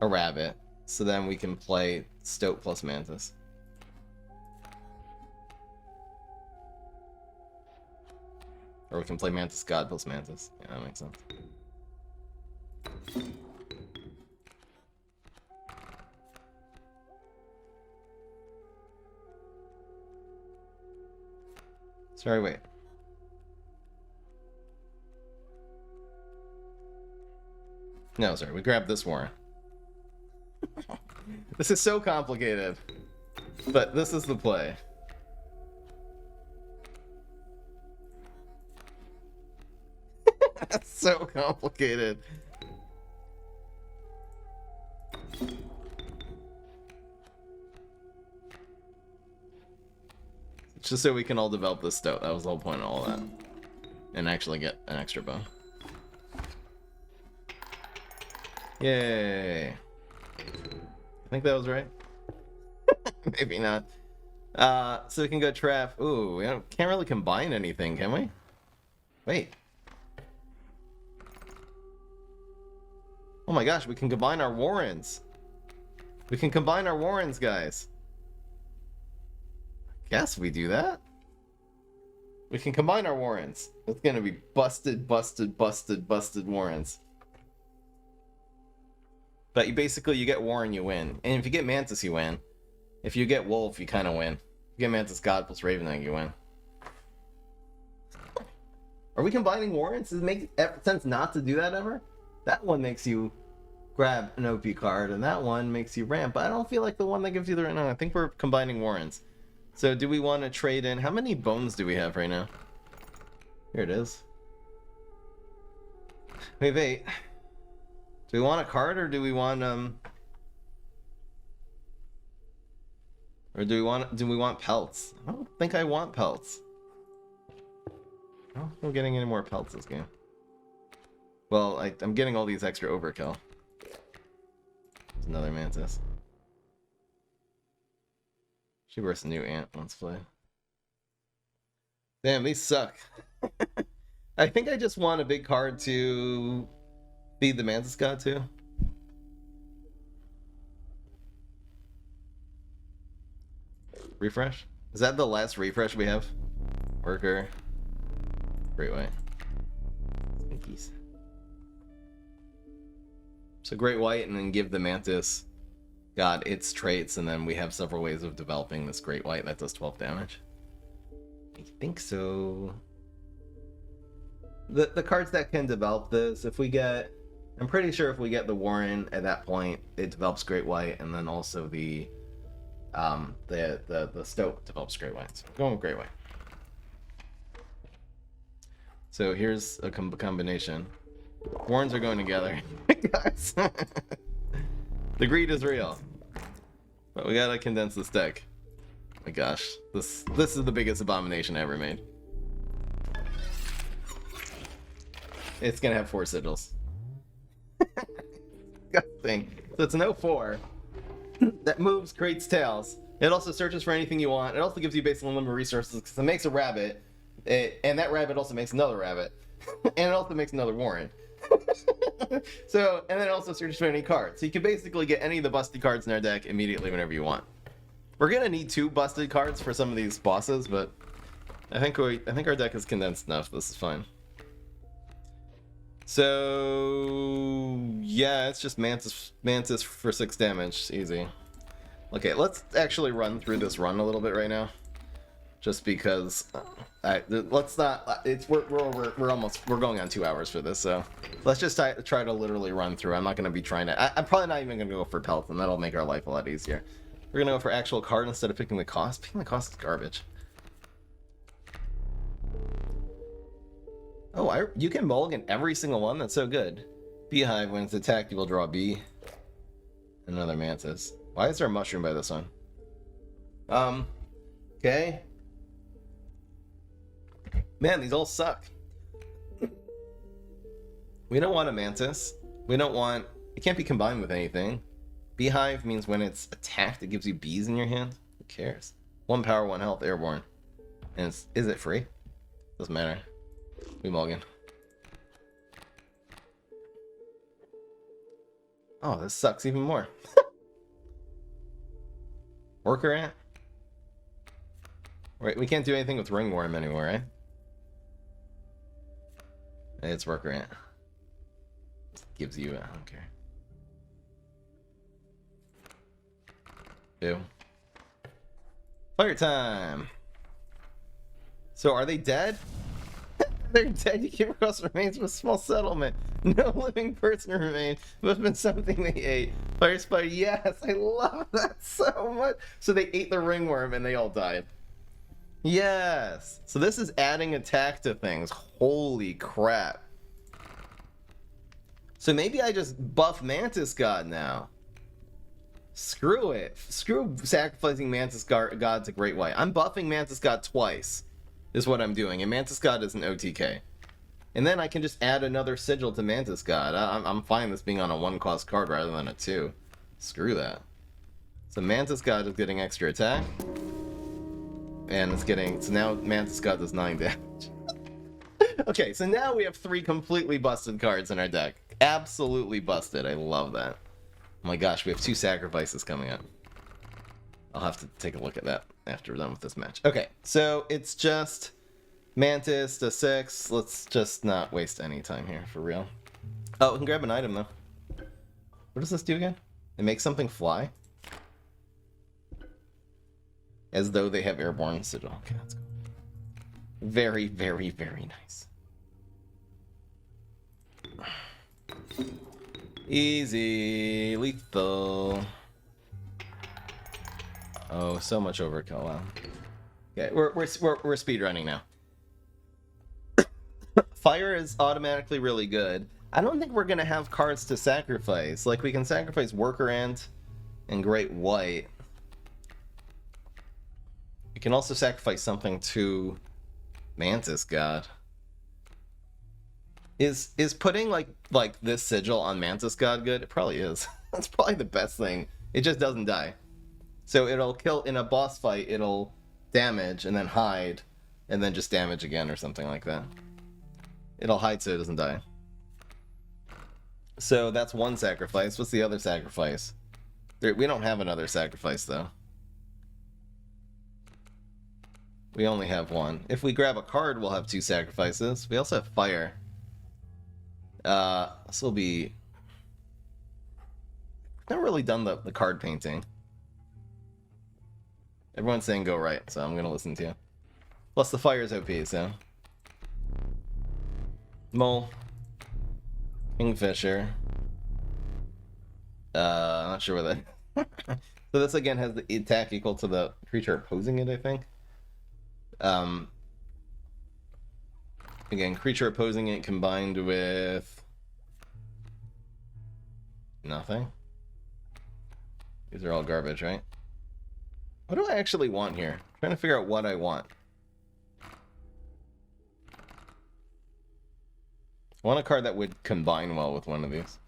a rabbit. So then we can play Stoat plus Mantis. Or we can play Mantis God plus Mantis. Yeah, that makes sense. Sorry, wait. No, sorry, we grabbed this warrant. This is so complicated. But this is the play. That's so complicated. Just so we can all develop this stoat. That was the whole point of all that. And actually get an extra bow. Yay. I think that was right. Maybe not. So we can go trap. Ooh, we can't really combine anything, can we? Wait. Oh my gosh, we can combine our warrens. We can combine our warrens, guys. Guess we do that. We can combine our warrens. It's gonna be busted, busted, busted, busted warrens. But you basically, you get Warren, you win. And if you get Mantis, you win. If you get Wolf, you kind of win. If you get Mantis God plus Raven Egg, you win. Are we combining warrants? Does it make sense not to do that ever? That one makes you grab an OP card, and that one makes you ramp. But I don't feel like the one that gives you the... No, I think we're combining warrants. So do we want to trade in... How many bones do we have right now? Here it is. Wait. Do we want a card, or do we want or do we want pelts? I don't think I want pelts. I don't think I'm getting any more pelts this game. Well, I'm getting all these extra overkill. There's another Mantis. She burst a new ant. Let's play. Damn, these suck. I think I just want a big card to feed the Mantis God too. Refresh? Is that the last refresh we have? Worker. Great White. Stinkies. So Great White, and then give the Mantis God its traits, and then we have several ways of developing this Great White that does 12 damage. I think so. The cards that can develop this, if we get... I'm pretty sure if we get the Warren at that point, it develops Great White, and then also the Stoat develops Great White. So I'm going with Great White. So here's a combination. Warrens are going together. Guys. The greed is real. But we gotta condense this deck. Oh my gosh. This is the biggest abomination I ever made. It's gonna have 4 sigils. Disgusting. So it's an 0/4 that moves, creates tails. It also searches for anything you want. It also gives you basically unlimited resources because it makes a rabbit. And that rabbit also makes another rabbit. And it also makes another Warren. So, and then it also searches for any card. So you can basically get any of the busted cards in our deck immediately whenever you want. We're gonna need 2 busted cards for some of these bosses, but I think our deck is condensed enough. This is fine. So yeah, it's just Mantis for 6 damage, we're going on 2 hours for this, so let's just try to literally run through. I'm not going to be trying to... I'm probably not even going to go for pelts, and that'll make our life a lot easier. We're going to go for actual card instead of picking the cost. Picking the cost is garbage. Oh, you can mulligan every single one? That's so good. Beehive, when it's attacked, you will draw a bee. Another Mantis. Why is there a mushroom by this one? Okay. Man, these all suck. We don't want a Mantis. We don't want... It can't be combined with anything. Beehive means when it's attacked, it gives you bees in your hand. Who cares? 1 power, 1 health, airborne. And is it free? Doesn't matter. We mulligan. Oh, this sucks even more. Worker ant? Right, we can't do anything with ringworm anymore, right? It's worker ant. Gives you, I don't care. Ew. Fire time! So are they dead? They're dead. You came across remains of a small settlement. No living person remained. Must have been something they ate. Fire spider, yes, I love that so much. So they ate the ringworm and they all died. Yes. So this is adding attack to things. Holy crap. So maybe I just buff Mantis God now. Screw it. Screw sacrificing Mantis God to Great White. I'm buffing Mantis God twice, is what I'm doing. And Mantis God is an OTK. And then I can just add another sigil to Mantis God. I'm fine with this being on a 1-cost card rather than a 2. Screw that. So Mantis God is getting extra attack. And it's getting... So now Mantis God does 9 damage. Okay, so now we have 3 completely busted cards in our deck. Absolutely busted. I love that. Oh my gosh, we have 2 sacrifices coming up. I'll have to take a look at that after we're done with this match. Okay, so it's just Mantis to 6. Let's just not waste any time here, for real. Oh, we can grab an item, though. What does this do again? It makes something fly? As though they have airborne sigil. Okay, that's cool. Very, very, very nice. Easy, lethal. Oh, so much overkill. Wow. Okay, we're speedrunning now. Fire is automatically really good. I don't think we're gonna have cards to sacrifice. Like we can sacrifice Worker Ant and Great White. We can also sacrifice something to Mantis God. Is putting like this sigil on Mantis God good? It probably is. That's probably the best thing. It just doesn't die. So it'll kill in a boss fight, it'll damage and then hide and then just damage again or something like that. It'll hide so it doesn't die. So that's one sacrifice. What's the other sacrifice? We don't have another sacrifice though. We only have one. If we grab a card, we'll have 2 sacrifices. We also have fire. This will be... I've never really done the card painting. Everyone's saying go right, so I'm gonna listen to you. Plus the fire's OP, so... Mole. Kingfisher. I'm not sure what that... So this again has the attack equal to the creature opposing it, I think. Again, creature opposing it combined with... Nothing. These are all garbage, right? What do I actually want here? I'm trying to figure out what I want. I want a card that would combine well with one of these.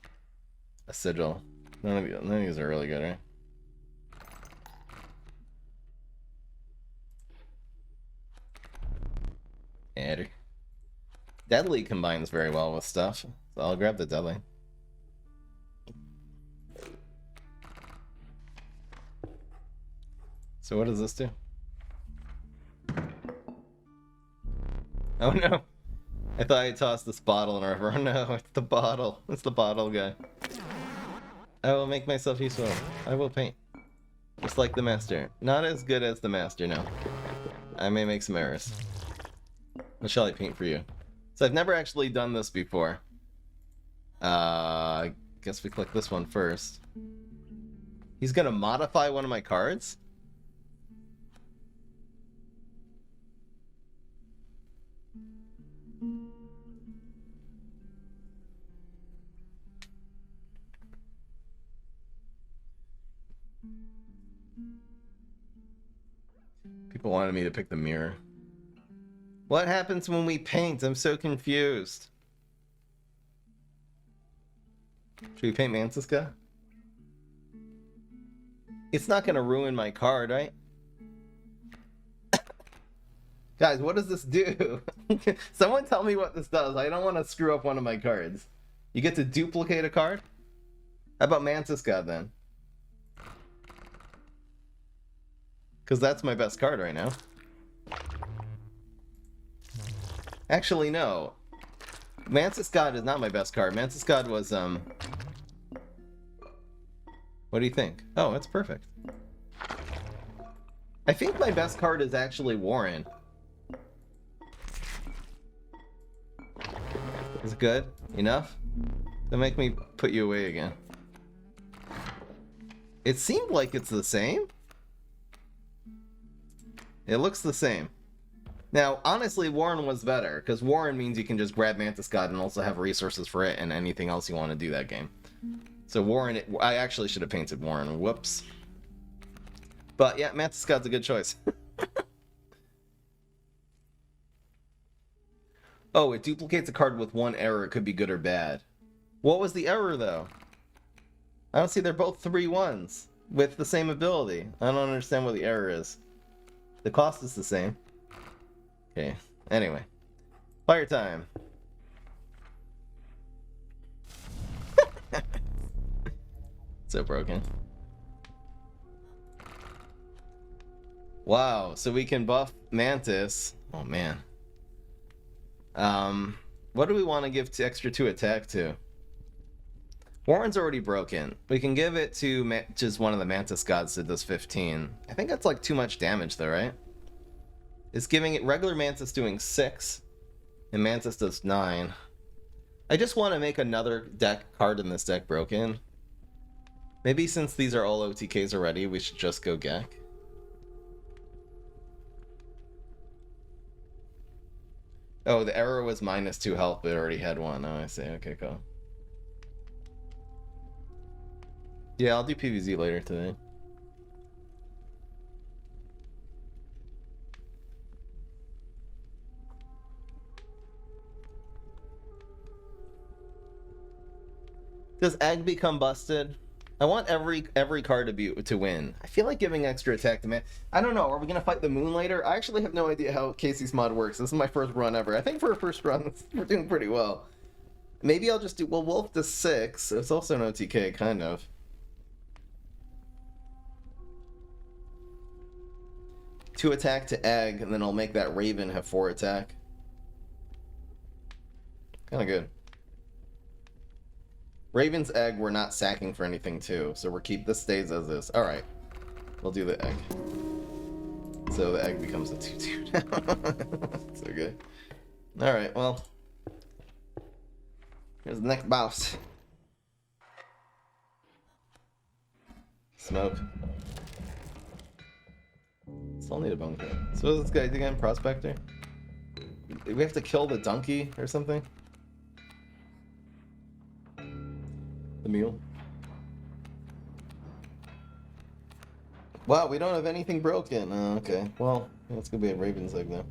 A sigil. None of these are really good, right? Adder. Deadly combines very well with stuff, so I'll grab the Deadly. So what does this do? Oh no! I thought I tossed this bottle in a river. Oh no, it's the bottle. It's the bottle guy. I will make myself useful. I will paint. Just like the master. Not as good as the master, no. I may make some errors. What shall I paint for you? So I've never actually done this before. I guess we click this one first. He's gonna modify one of my cards? People wanted me to pick the mirror. What happens when we paint? I'm so confused. Should we paint Mantis guy? It's not gonna ruin my card, right? Guys, what does this do? Someone tell me what this does. I don't want to screw up one of my cards. You get to duplicate a card? How about Mantis God then? Because that's my best card right now. Actually, no. Mantis God is not my best card. Mantis God was, what do you think? Oh, that's perfect. I think my best card is actually Warren. Is it good? Enough? Don't make me put you away again. It seemed like it's the same. It looks the same. Now, honestly, Warren was better, because Warren means you can just grab Mantis God and also have resources for it and anything else you want to do that game. So Warren, I actually should have painted Warren. Whoops. But yeah, Mantis God's a good choice. Oh, it duplicates a card with one error. It could be good or bad. What was the error, though? I don't see they're both 3/1s with the same ability. I don't understand what the error is. The cost is the same. Okay, anyway. Fire time. So broken. Wow, so we can buff Mantis. Oh, man. What do we want to give to extra 2 attack to? Warren's already broken. We can give it to just one of the Mantis Gods that does 15. I think that's like too much damage though, right? It's giving it regular Mantis doing 6, and Mantis does 9. I just want to make another deck card in this deck broken. Maybe since these are all OTKs already, we should just go Gek. Oh, the error was -2 health, but it already had 1. Oh, I see. Okay, cool. Yeah, I'll do PvZ later today. Does Egg become busted? I want every card to win. I feel like giving extra attack to man. I don't know. Are we gonna fight the moon later? I actually have no idea how kaycee'smod works. This is my first run ever. I think for a first run, we're doing pretty well. Maybe I'll just do. Well, Wolf does 6. It's also an OTK, kind of. Two attack to Egg, and then I'll make that Raven have 4 attack. Kind of good. Raven's Egg, we're not sacking for anything too, so this stays as is. All right, we'll do the Egg. So the Egg becomes a 2/2 now. So good. All right, well, here's the next boss. Smoke. Still need a bunker. So what's this guy again? Prospector? Do we have to kill the donkey or something? The mule. Wow, we don't have anything broken. Oh, okay. Well, it's gonna be a Raven's Egg now.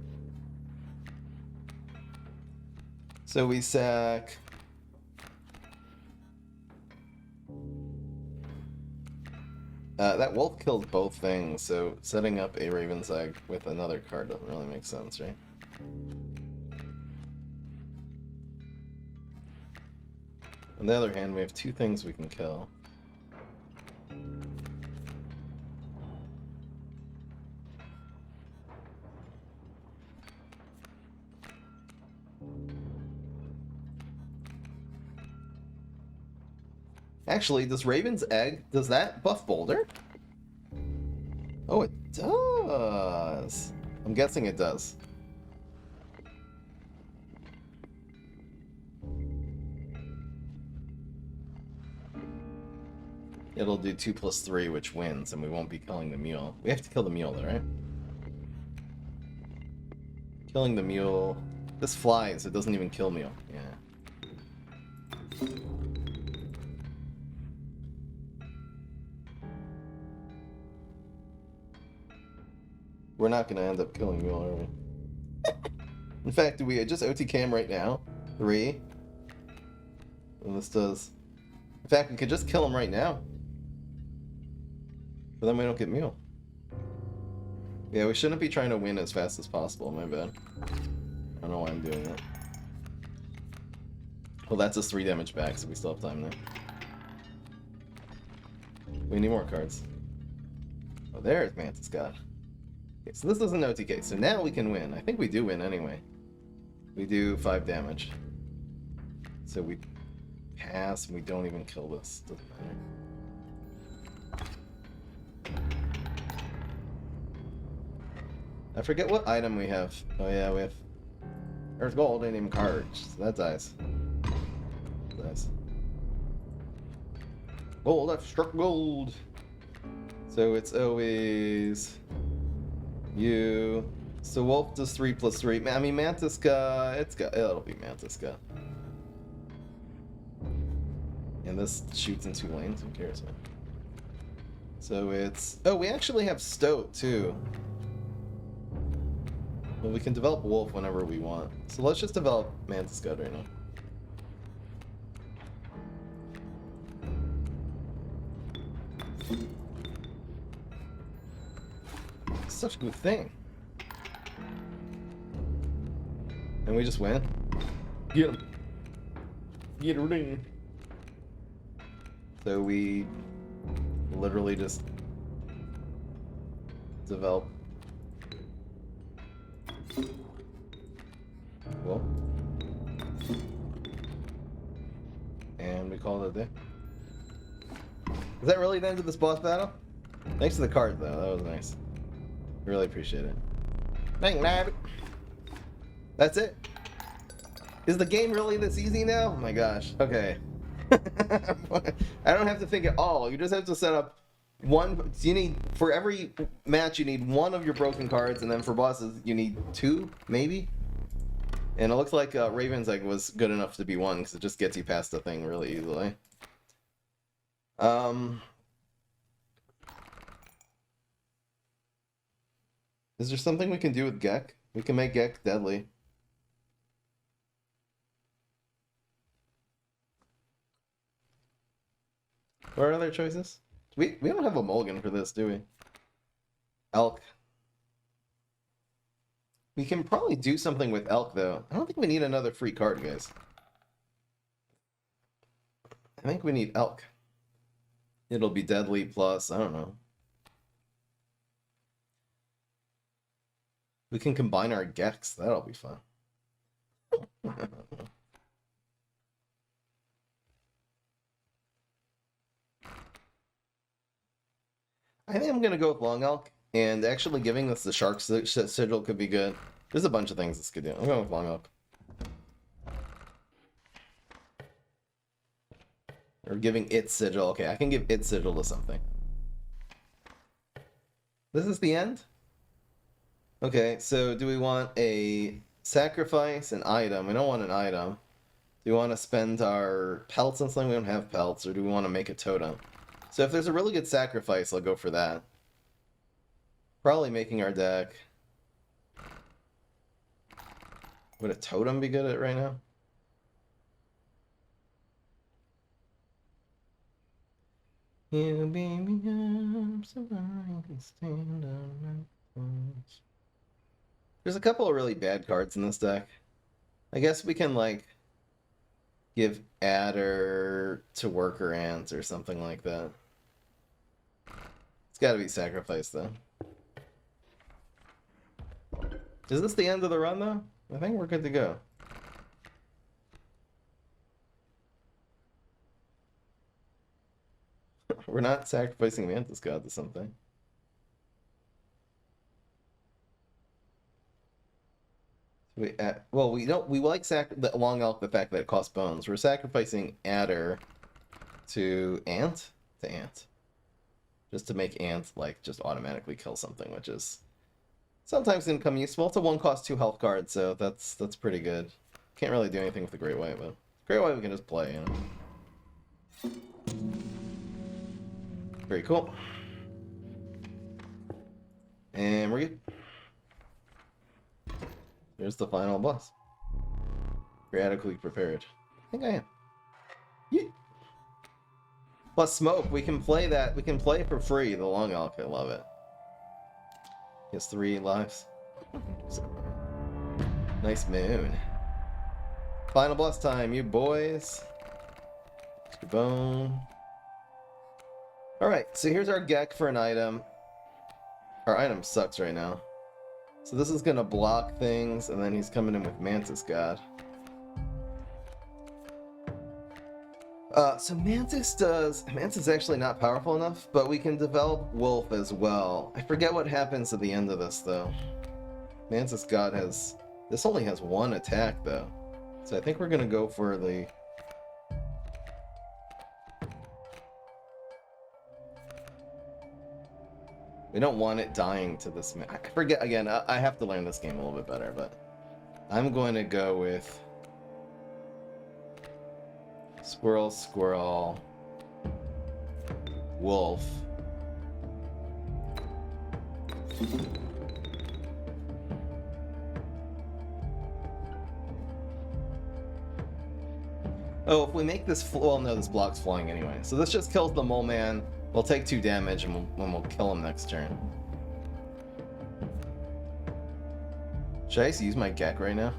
So we sack. That wolf killed both things, so setting up a Raven's Egg with another card doesn't really make sense, right? On the other hand, we have 2 things we can kill. Actually, does Raven's Egg, does that buff Boulder? Oh, it does. I'm guessing it does. It'll do 2+3, which wins, and we won't be killing the mule. We have to kill the mule, though, right? Killing the mule. This flies, it doesn't even kill mule. Yeah. We're not gonna end up killing mule, are we? In fact, do we just OTK him right now? 3. And this does. In fact, we could just kill him right now. But then we don't get mule. Yeah, we shouldn't be trying to win as fast as possible, my bad. I don't know why I'm doing that. Well, that's just 3 damage back, so we still have time now. We need more cards. Oh, there's Mantis God. Okay, so this is an OTK, so now we can win. I think we do win anyway. We do 5 damage. So we pass and we don't even kill this. Doesn't matter. I forget what item we have. Oh yeah, we have... There's gold, ain't even cards. So that dies. Nice. Gold, I've struck gold. So it's always you. So Wolf does 3 + 3. I mean, Mantiska, it'll be Mantiska. And this shoots in 2 lanes. Who cares, man? So it's... Oh, we actually have Stoat too. Well, we can develop Wolf whenever we want. So let's just develop Mantiska right now. Such a good thing. And we just win. Get him. Get a ring. So we literally just develop. Well. And we call it a day. Is that really the end of this boss battle? Thanks for the card though, that was nice. Really appreciate it. Thank you. That's it. Is the game really this easy now? Oh my gosh. Okay. I don't have to think at all. You just have to set up one. You need, for every match, you need 1 of your broken cards, and then for bosses, you need 2, maybe. And it looks like Raven's Egg was good enough to be 1 because it just gets you past the thing really easily. Is there something we can do with Gek? We can make Gek deadly. What are other choices? We don't have a mulligan for this, do we? Elk. We can probably do something with Elk, though. I don't think we need another free card, guys. I think we need Elk. It'll be deadly plus, I don't know. We can combine our Geks. That'll be fun. I think I'm going to go with Long Elk, and actually giving us the Shark Sigil could be good. There's a bunch of things this could do. I'm going with Long Elk. Or giving it Sigil. Okay, I can give it Sigil to something. This is the end? Okay, so do we want a sacrifice, an item? We don't want an item. Do we want to spend our pelts on something? We don't have pelts. Or do we want to make a totem? So if there's a really good sacrifice, I'll go for that. Probably making our deck. Would a totem be good at right now? You beam me up so I can stand on my toes. There's a couple of really bad cards in this deck. I guess we can, like, give Adder to Worker Ants or something like that. It's gotta be sacrificed, though. Is this the end of the run, though? I think we're good to go. We're not sacrificing Mantis God to something. Well, we don't. We like the Long Elk, the fact that it costs bones. We're sacrificing Adder to Ant, just to make Ant like just automatically kill something, which is sometimes can come useful. It's a 1-cost 2 health card, so that's pretty good. Can't really do anything with the Great White, but Great White we can just play. You know. Very cool. And we're good. Here's the final boss. You're adequately prepared. I think I am. Yeah. Plus smoke, we can play that. We can play for free. The Long Elk, I love it. He has 3 lives. Nice moon. Final boss time, you boys. Mr. Bone. Alright, so here's our Gek for an item. Our item sucks right now. So this is gonna block things, and then he's coming in with Mantis God. So Mantis is actually not powerful enough, but we can develop Wolf as well. I forget what happens at the end of this, though. Mantis God this only has one attack, though. So I think we're gonna go for the... We don't want it dying to this... I forget, again, I have to learn this game a little bit better, but... I'm going to go with... Squirrel, squirrel... Wolf... Oh, if we make this... Well, no, this block's flying anyway. So this just kills the mole man. We'll take 2 damage and we'll kill him next turn. Should I just use my Gek right now?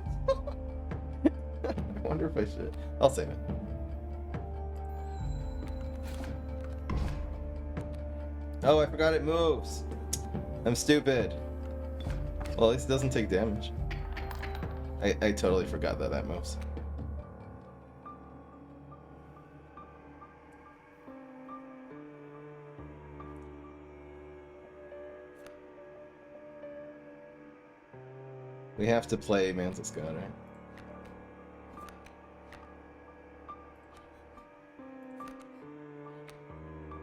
I wonder if I should. I'll save it. Oh, I forgot it moves. I'm stupid. Well, at least it doesn't take damage. I totally forgot that moves. We have to play Mantis God, right?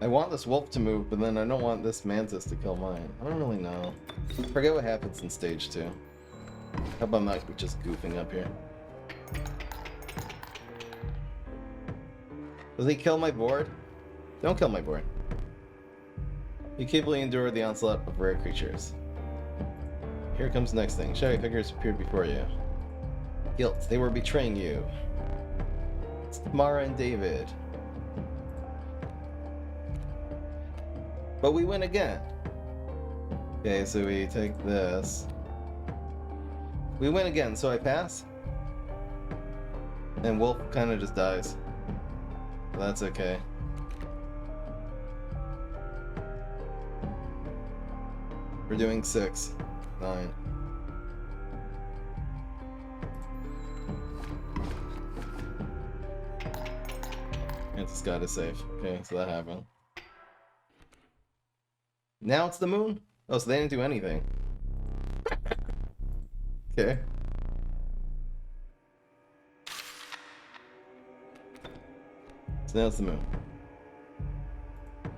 I want this wolf to move, but then I don't want this Mantis to kill mine. I don't really know. I forget what happens in stage 2. How about I'm not just goofing up here? Does he kill my board? Don't kill my board. You capably endure the onslaught of rare creatures. Here comes the next thing. Shadowy figures appeared before you. Guilt. They were betraying you. It's Mara and David. But we win again. Okay, so we take this. We win again, so I pass. And Wolf kind of just dies. But that's okay. We're doing 6. 9. Mantis God is safe. Okay, so that happened. Now it's the moon? Oh, so they didn't do anything. Okay. So now it's the moon.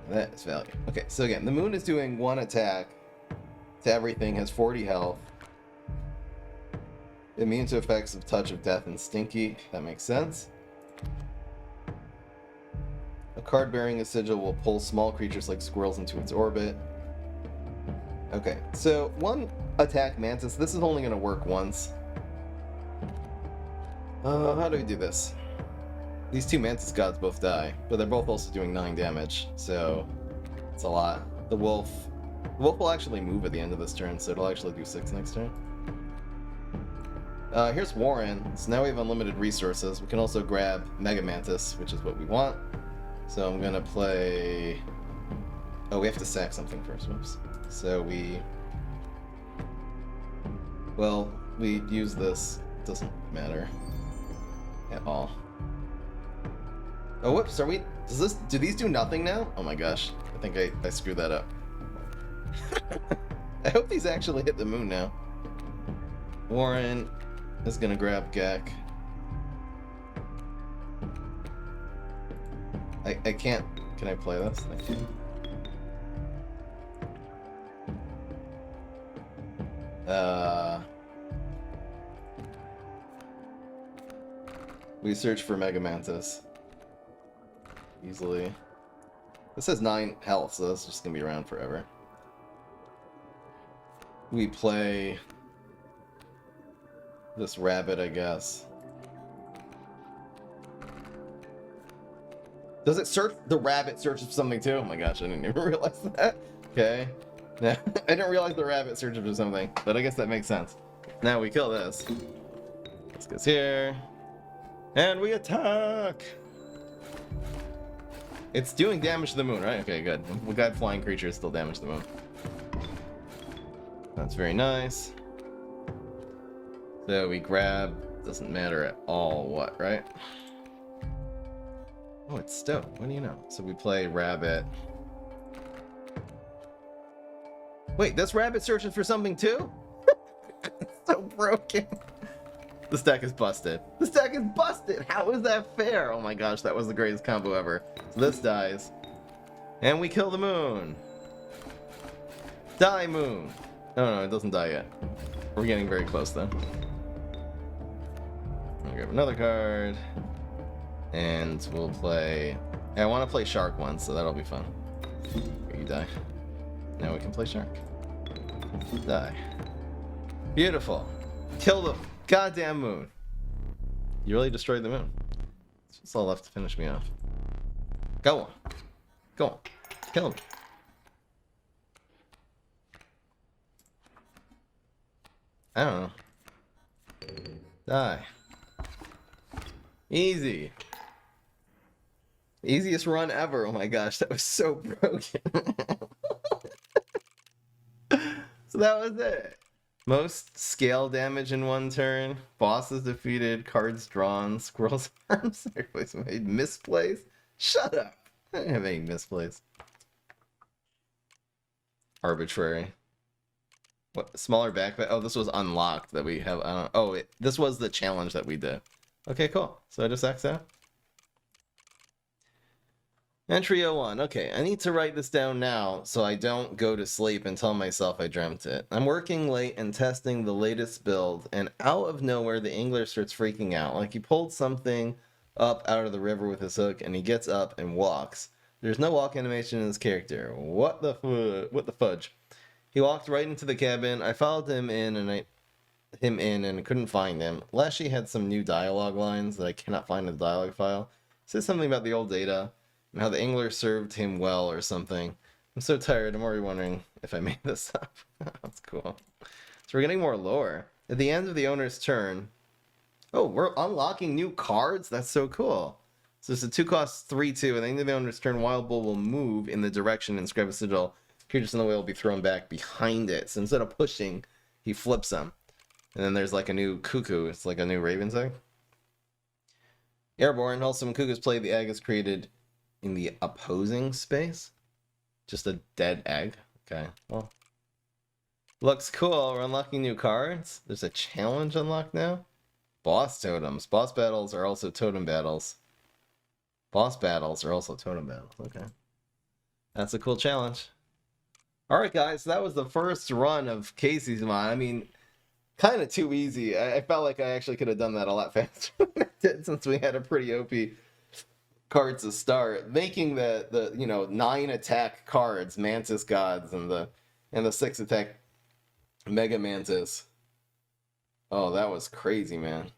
That is value. Okay, so again, the moon is doing 1 attack to everything, has 40 health. Immune to effects of touch of death and stinky. That makes sense. A card bearing a sigil will pull small creatures like squirrels into its orbit. Okay, so 1 attack Mantis. This is only going to work once. How do we do this? These 2 Mantis gods both die, but they're both also doing 9 damage, so it's a lot. The wolf will actually move at the end of this turn, so it'll actually do 6 next turn. Here's Warren, so now we have unlimited resources. We can also grab Mega Mantis, which is what we want. So I'm gonna play... Oh, we have to sack something first, whoops. So we use this. It doesn't matter at all. Oh, whoops, do these do nothing now? Oh my gosh, I think I screwed that up. I hope these actually hit the moon now. Warren is gonna grab Gek. I can't. Can I play this? Thank you. We search for Mega Mantis. Easily. This has 9 health, so this is just gonna be around forever. We play this rabbit, I guess. Does it search? The rabbit searches for something too? Oh my gosh, I didn't even realize that. Okay. I didn't realize the rabbit searches for something, but I guess that makes sense. Now we kill this. This goes here. And we attack! It's doing damage to the moon, right? Okay, good. We got flying creatures still damage the moon. That's very nice. So we grab, doesn't matter at all what, right? Oh, it's Stowe. What do you know? So we play rabbit. Wait, this rabbit searches for something too? It's so broken. This deck is busted. This deck is busted! How is that fair? Oh my gosh, that was the greatest combo ever. So this dies. And we kill the moon. Die, moon. No, it doesn't die yet. We're getting very close though. I'll grab another card. And we'll play... I want to play shark once, so that'll be fun. Here, you die. Now we can play shark. Die. Beautiful. Kill the goddamn moon. You really destroyed the moon. That's all left to finish me off. Go on. Go on. Kill him. I don't know. Die. Easy. Easiest run ever. Oh my gosh, that was so broken. So that was it. Most scale damage in one turn. Bosses defeated. Cards drawn. Squirrel's arms. Sacrifice made. Misplaced. Shut up. I didn't have any misplaced. Arbitrary. What? Smaller backpack. Oh, this was unlocked that we have. I don't. Oh, this was the challenge that we did. Okay, cool. So I just X out. Entry 01. Okay, I need to write this down now so I don't go to sleep and tell myself I dreamt it. I'm working late and testing the latest build, and out of nowhere the angler starts freaking out. Like he pulled something up out of the river with his hook, and he gets up and walks. There's no walk animation in his character. What the fudge? He walked right into the cabin. I followed him in and couldn't find him. Lashy had some new dialogue lines that I cannot find in the dialogue file. It says something about the old data and how the angler served him well or something. I'm so tired. I'm already wondering if I made this up. That's cool. So we're getting more lore. At the end of the owner's turn. Oh, we're unlocking new cards? That's so cool. So it's a 2-cost 3/2. At the end of the owner's turn, Wild Bull will move in the direction and inscribe a sigil. Creatures in the way will be thrown back behind it. So instead of pushing, he flips them. And then there's like a new cuckoo. It's like a new raven's egg. Airborne. Also, when cuckoos play, the egg is created in the opposing space. Just a dead egg. Okay, well. Looks cool. We're unlocking new cards. There's a challenge unlocked now. Boss totems. Boss battles are also totem battles. Boss battles are also totem battles. Okay. That's a cool challenge. Alright guys, that was the first run of kaycee'smod. I mean, kind of too easy. I felt like I actually could have done that a lot faster than I did, since we had a pretty OP cards to start. Making the 9 attack cards, Mantis Gods, and the 6 attack Mega Mantis. Oh, that was crazy, man.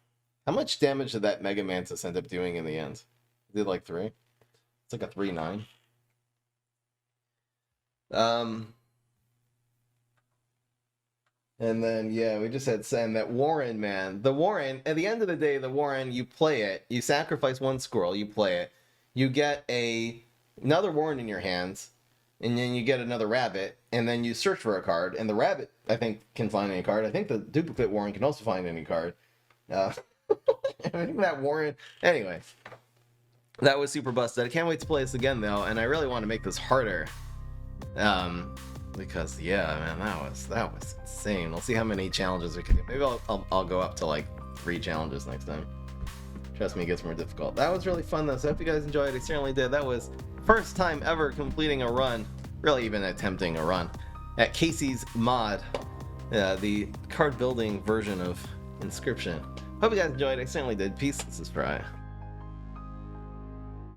How much damage did that Mega Mantis end up doing in the end? It did like 3. It's like a 3/9. And then, yeah, we just had Sam, that Warren, man. The Warren, at the end of the day, the Warren, you play it. You sacrifice one squirrel, you play it. You get another Warren in your hands, and then you get another rabbit, and then you search for a card. And the rabbit, I think, can find any card. I think the duplicate Warren can also find any card. I think that Warren... Anyway, that was super busted. I can't wait to play this again, though, and I really want to make this harder. Because yeah, man, that was insane. We'll see how many challenges we can get. Maybe I'll go up to like 3 challenges next time. Trust me, it gets more difficult. That was really fun though, so I hope you guys enjoyed. I certainly did. That was first time ever completing a run, really even attempting a run, at kaycee'smod, the card building version of Inscryption. Hope you guys enjoyed. I certainly did. Peace. This is Fry.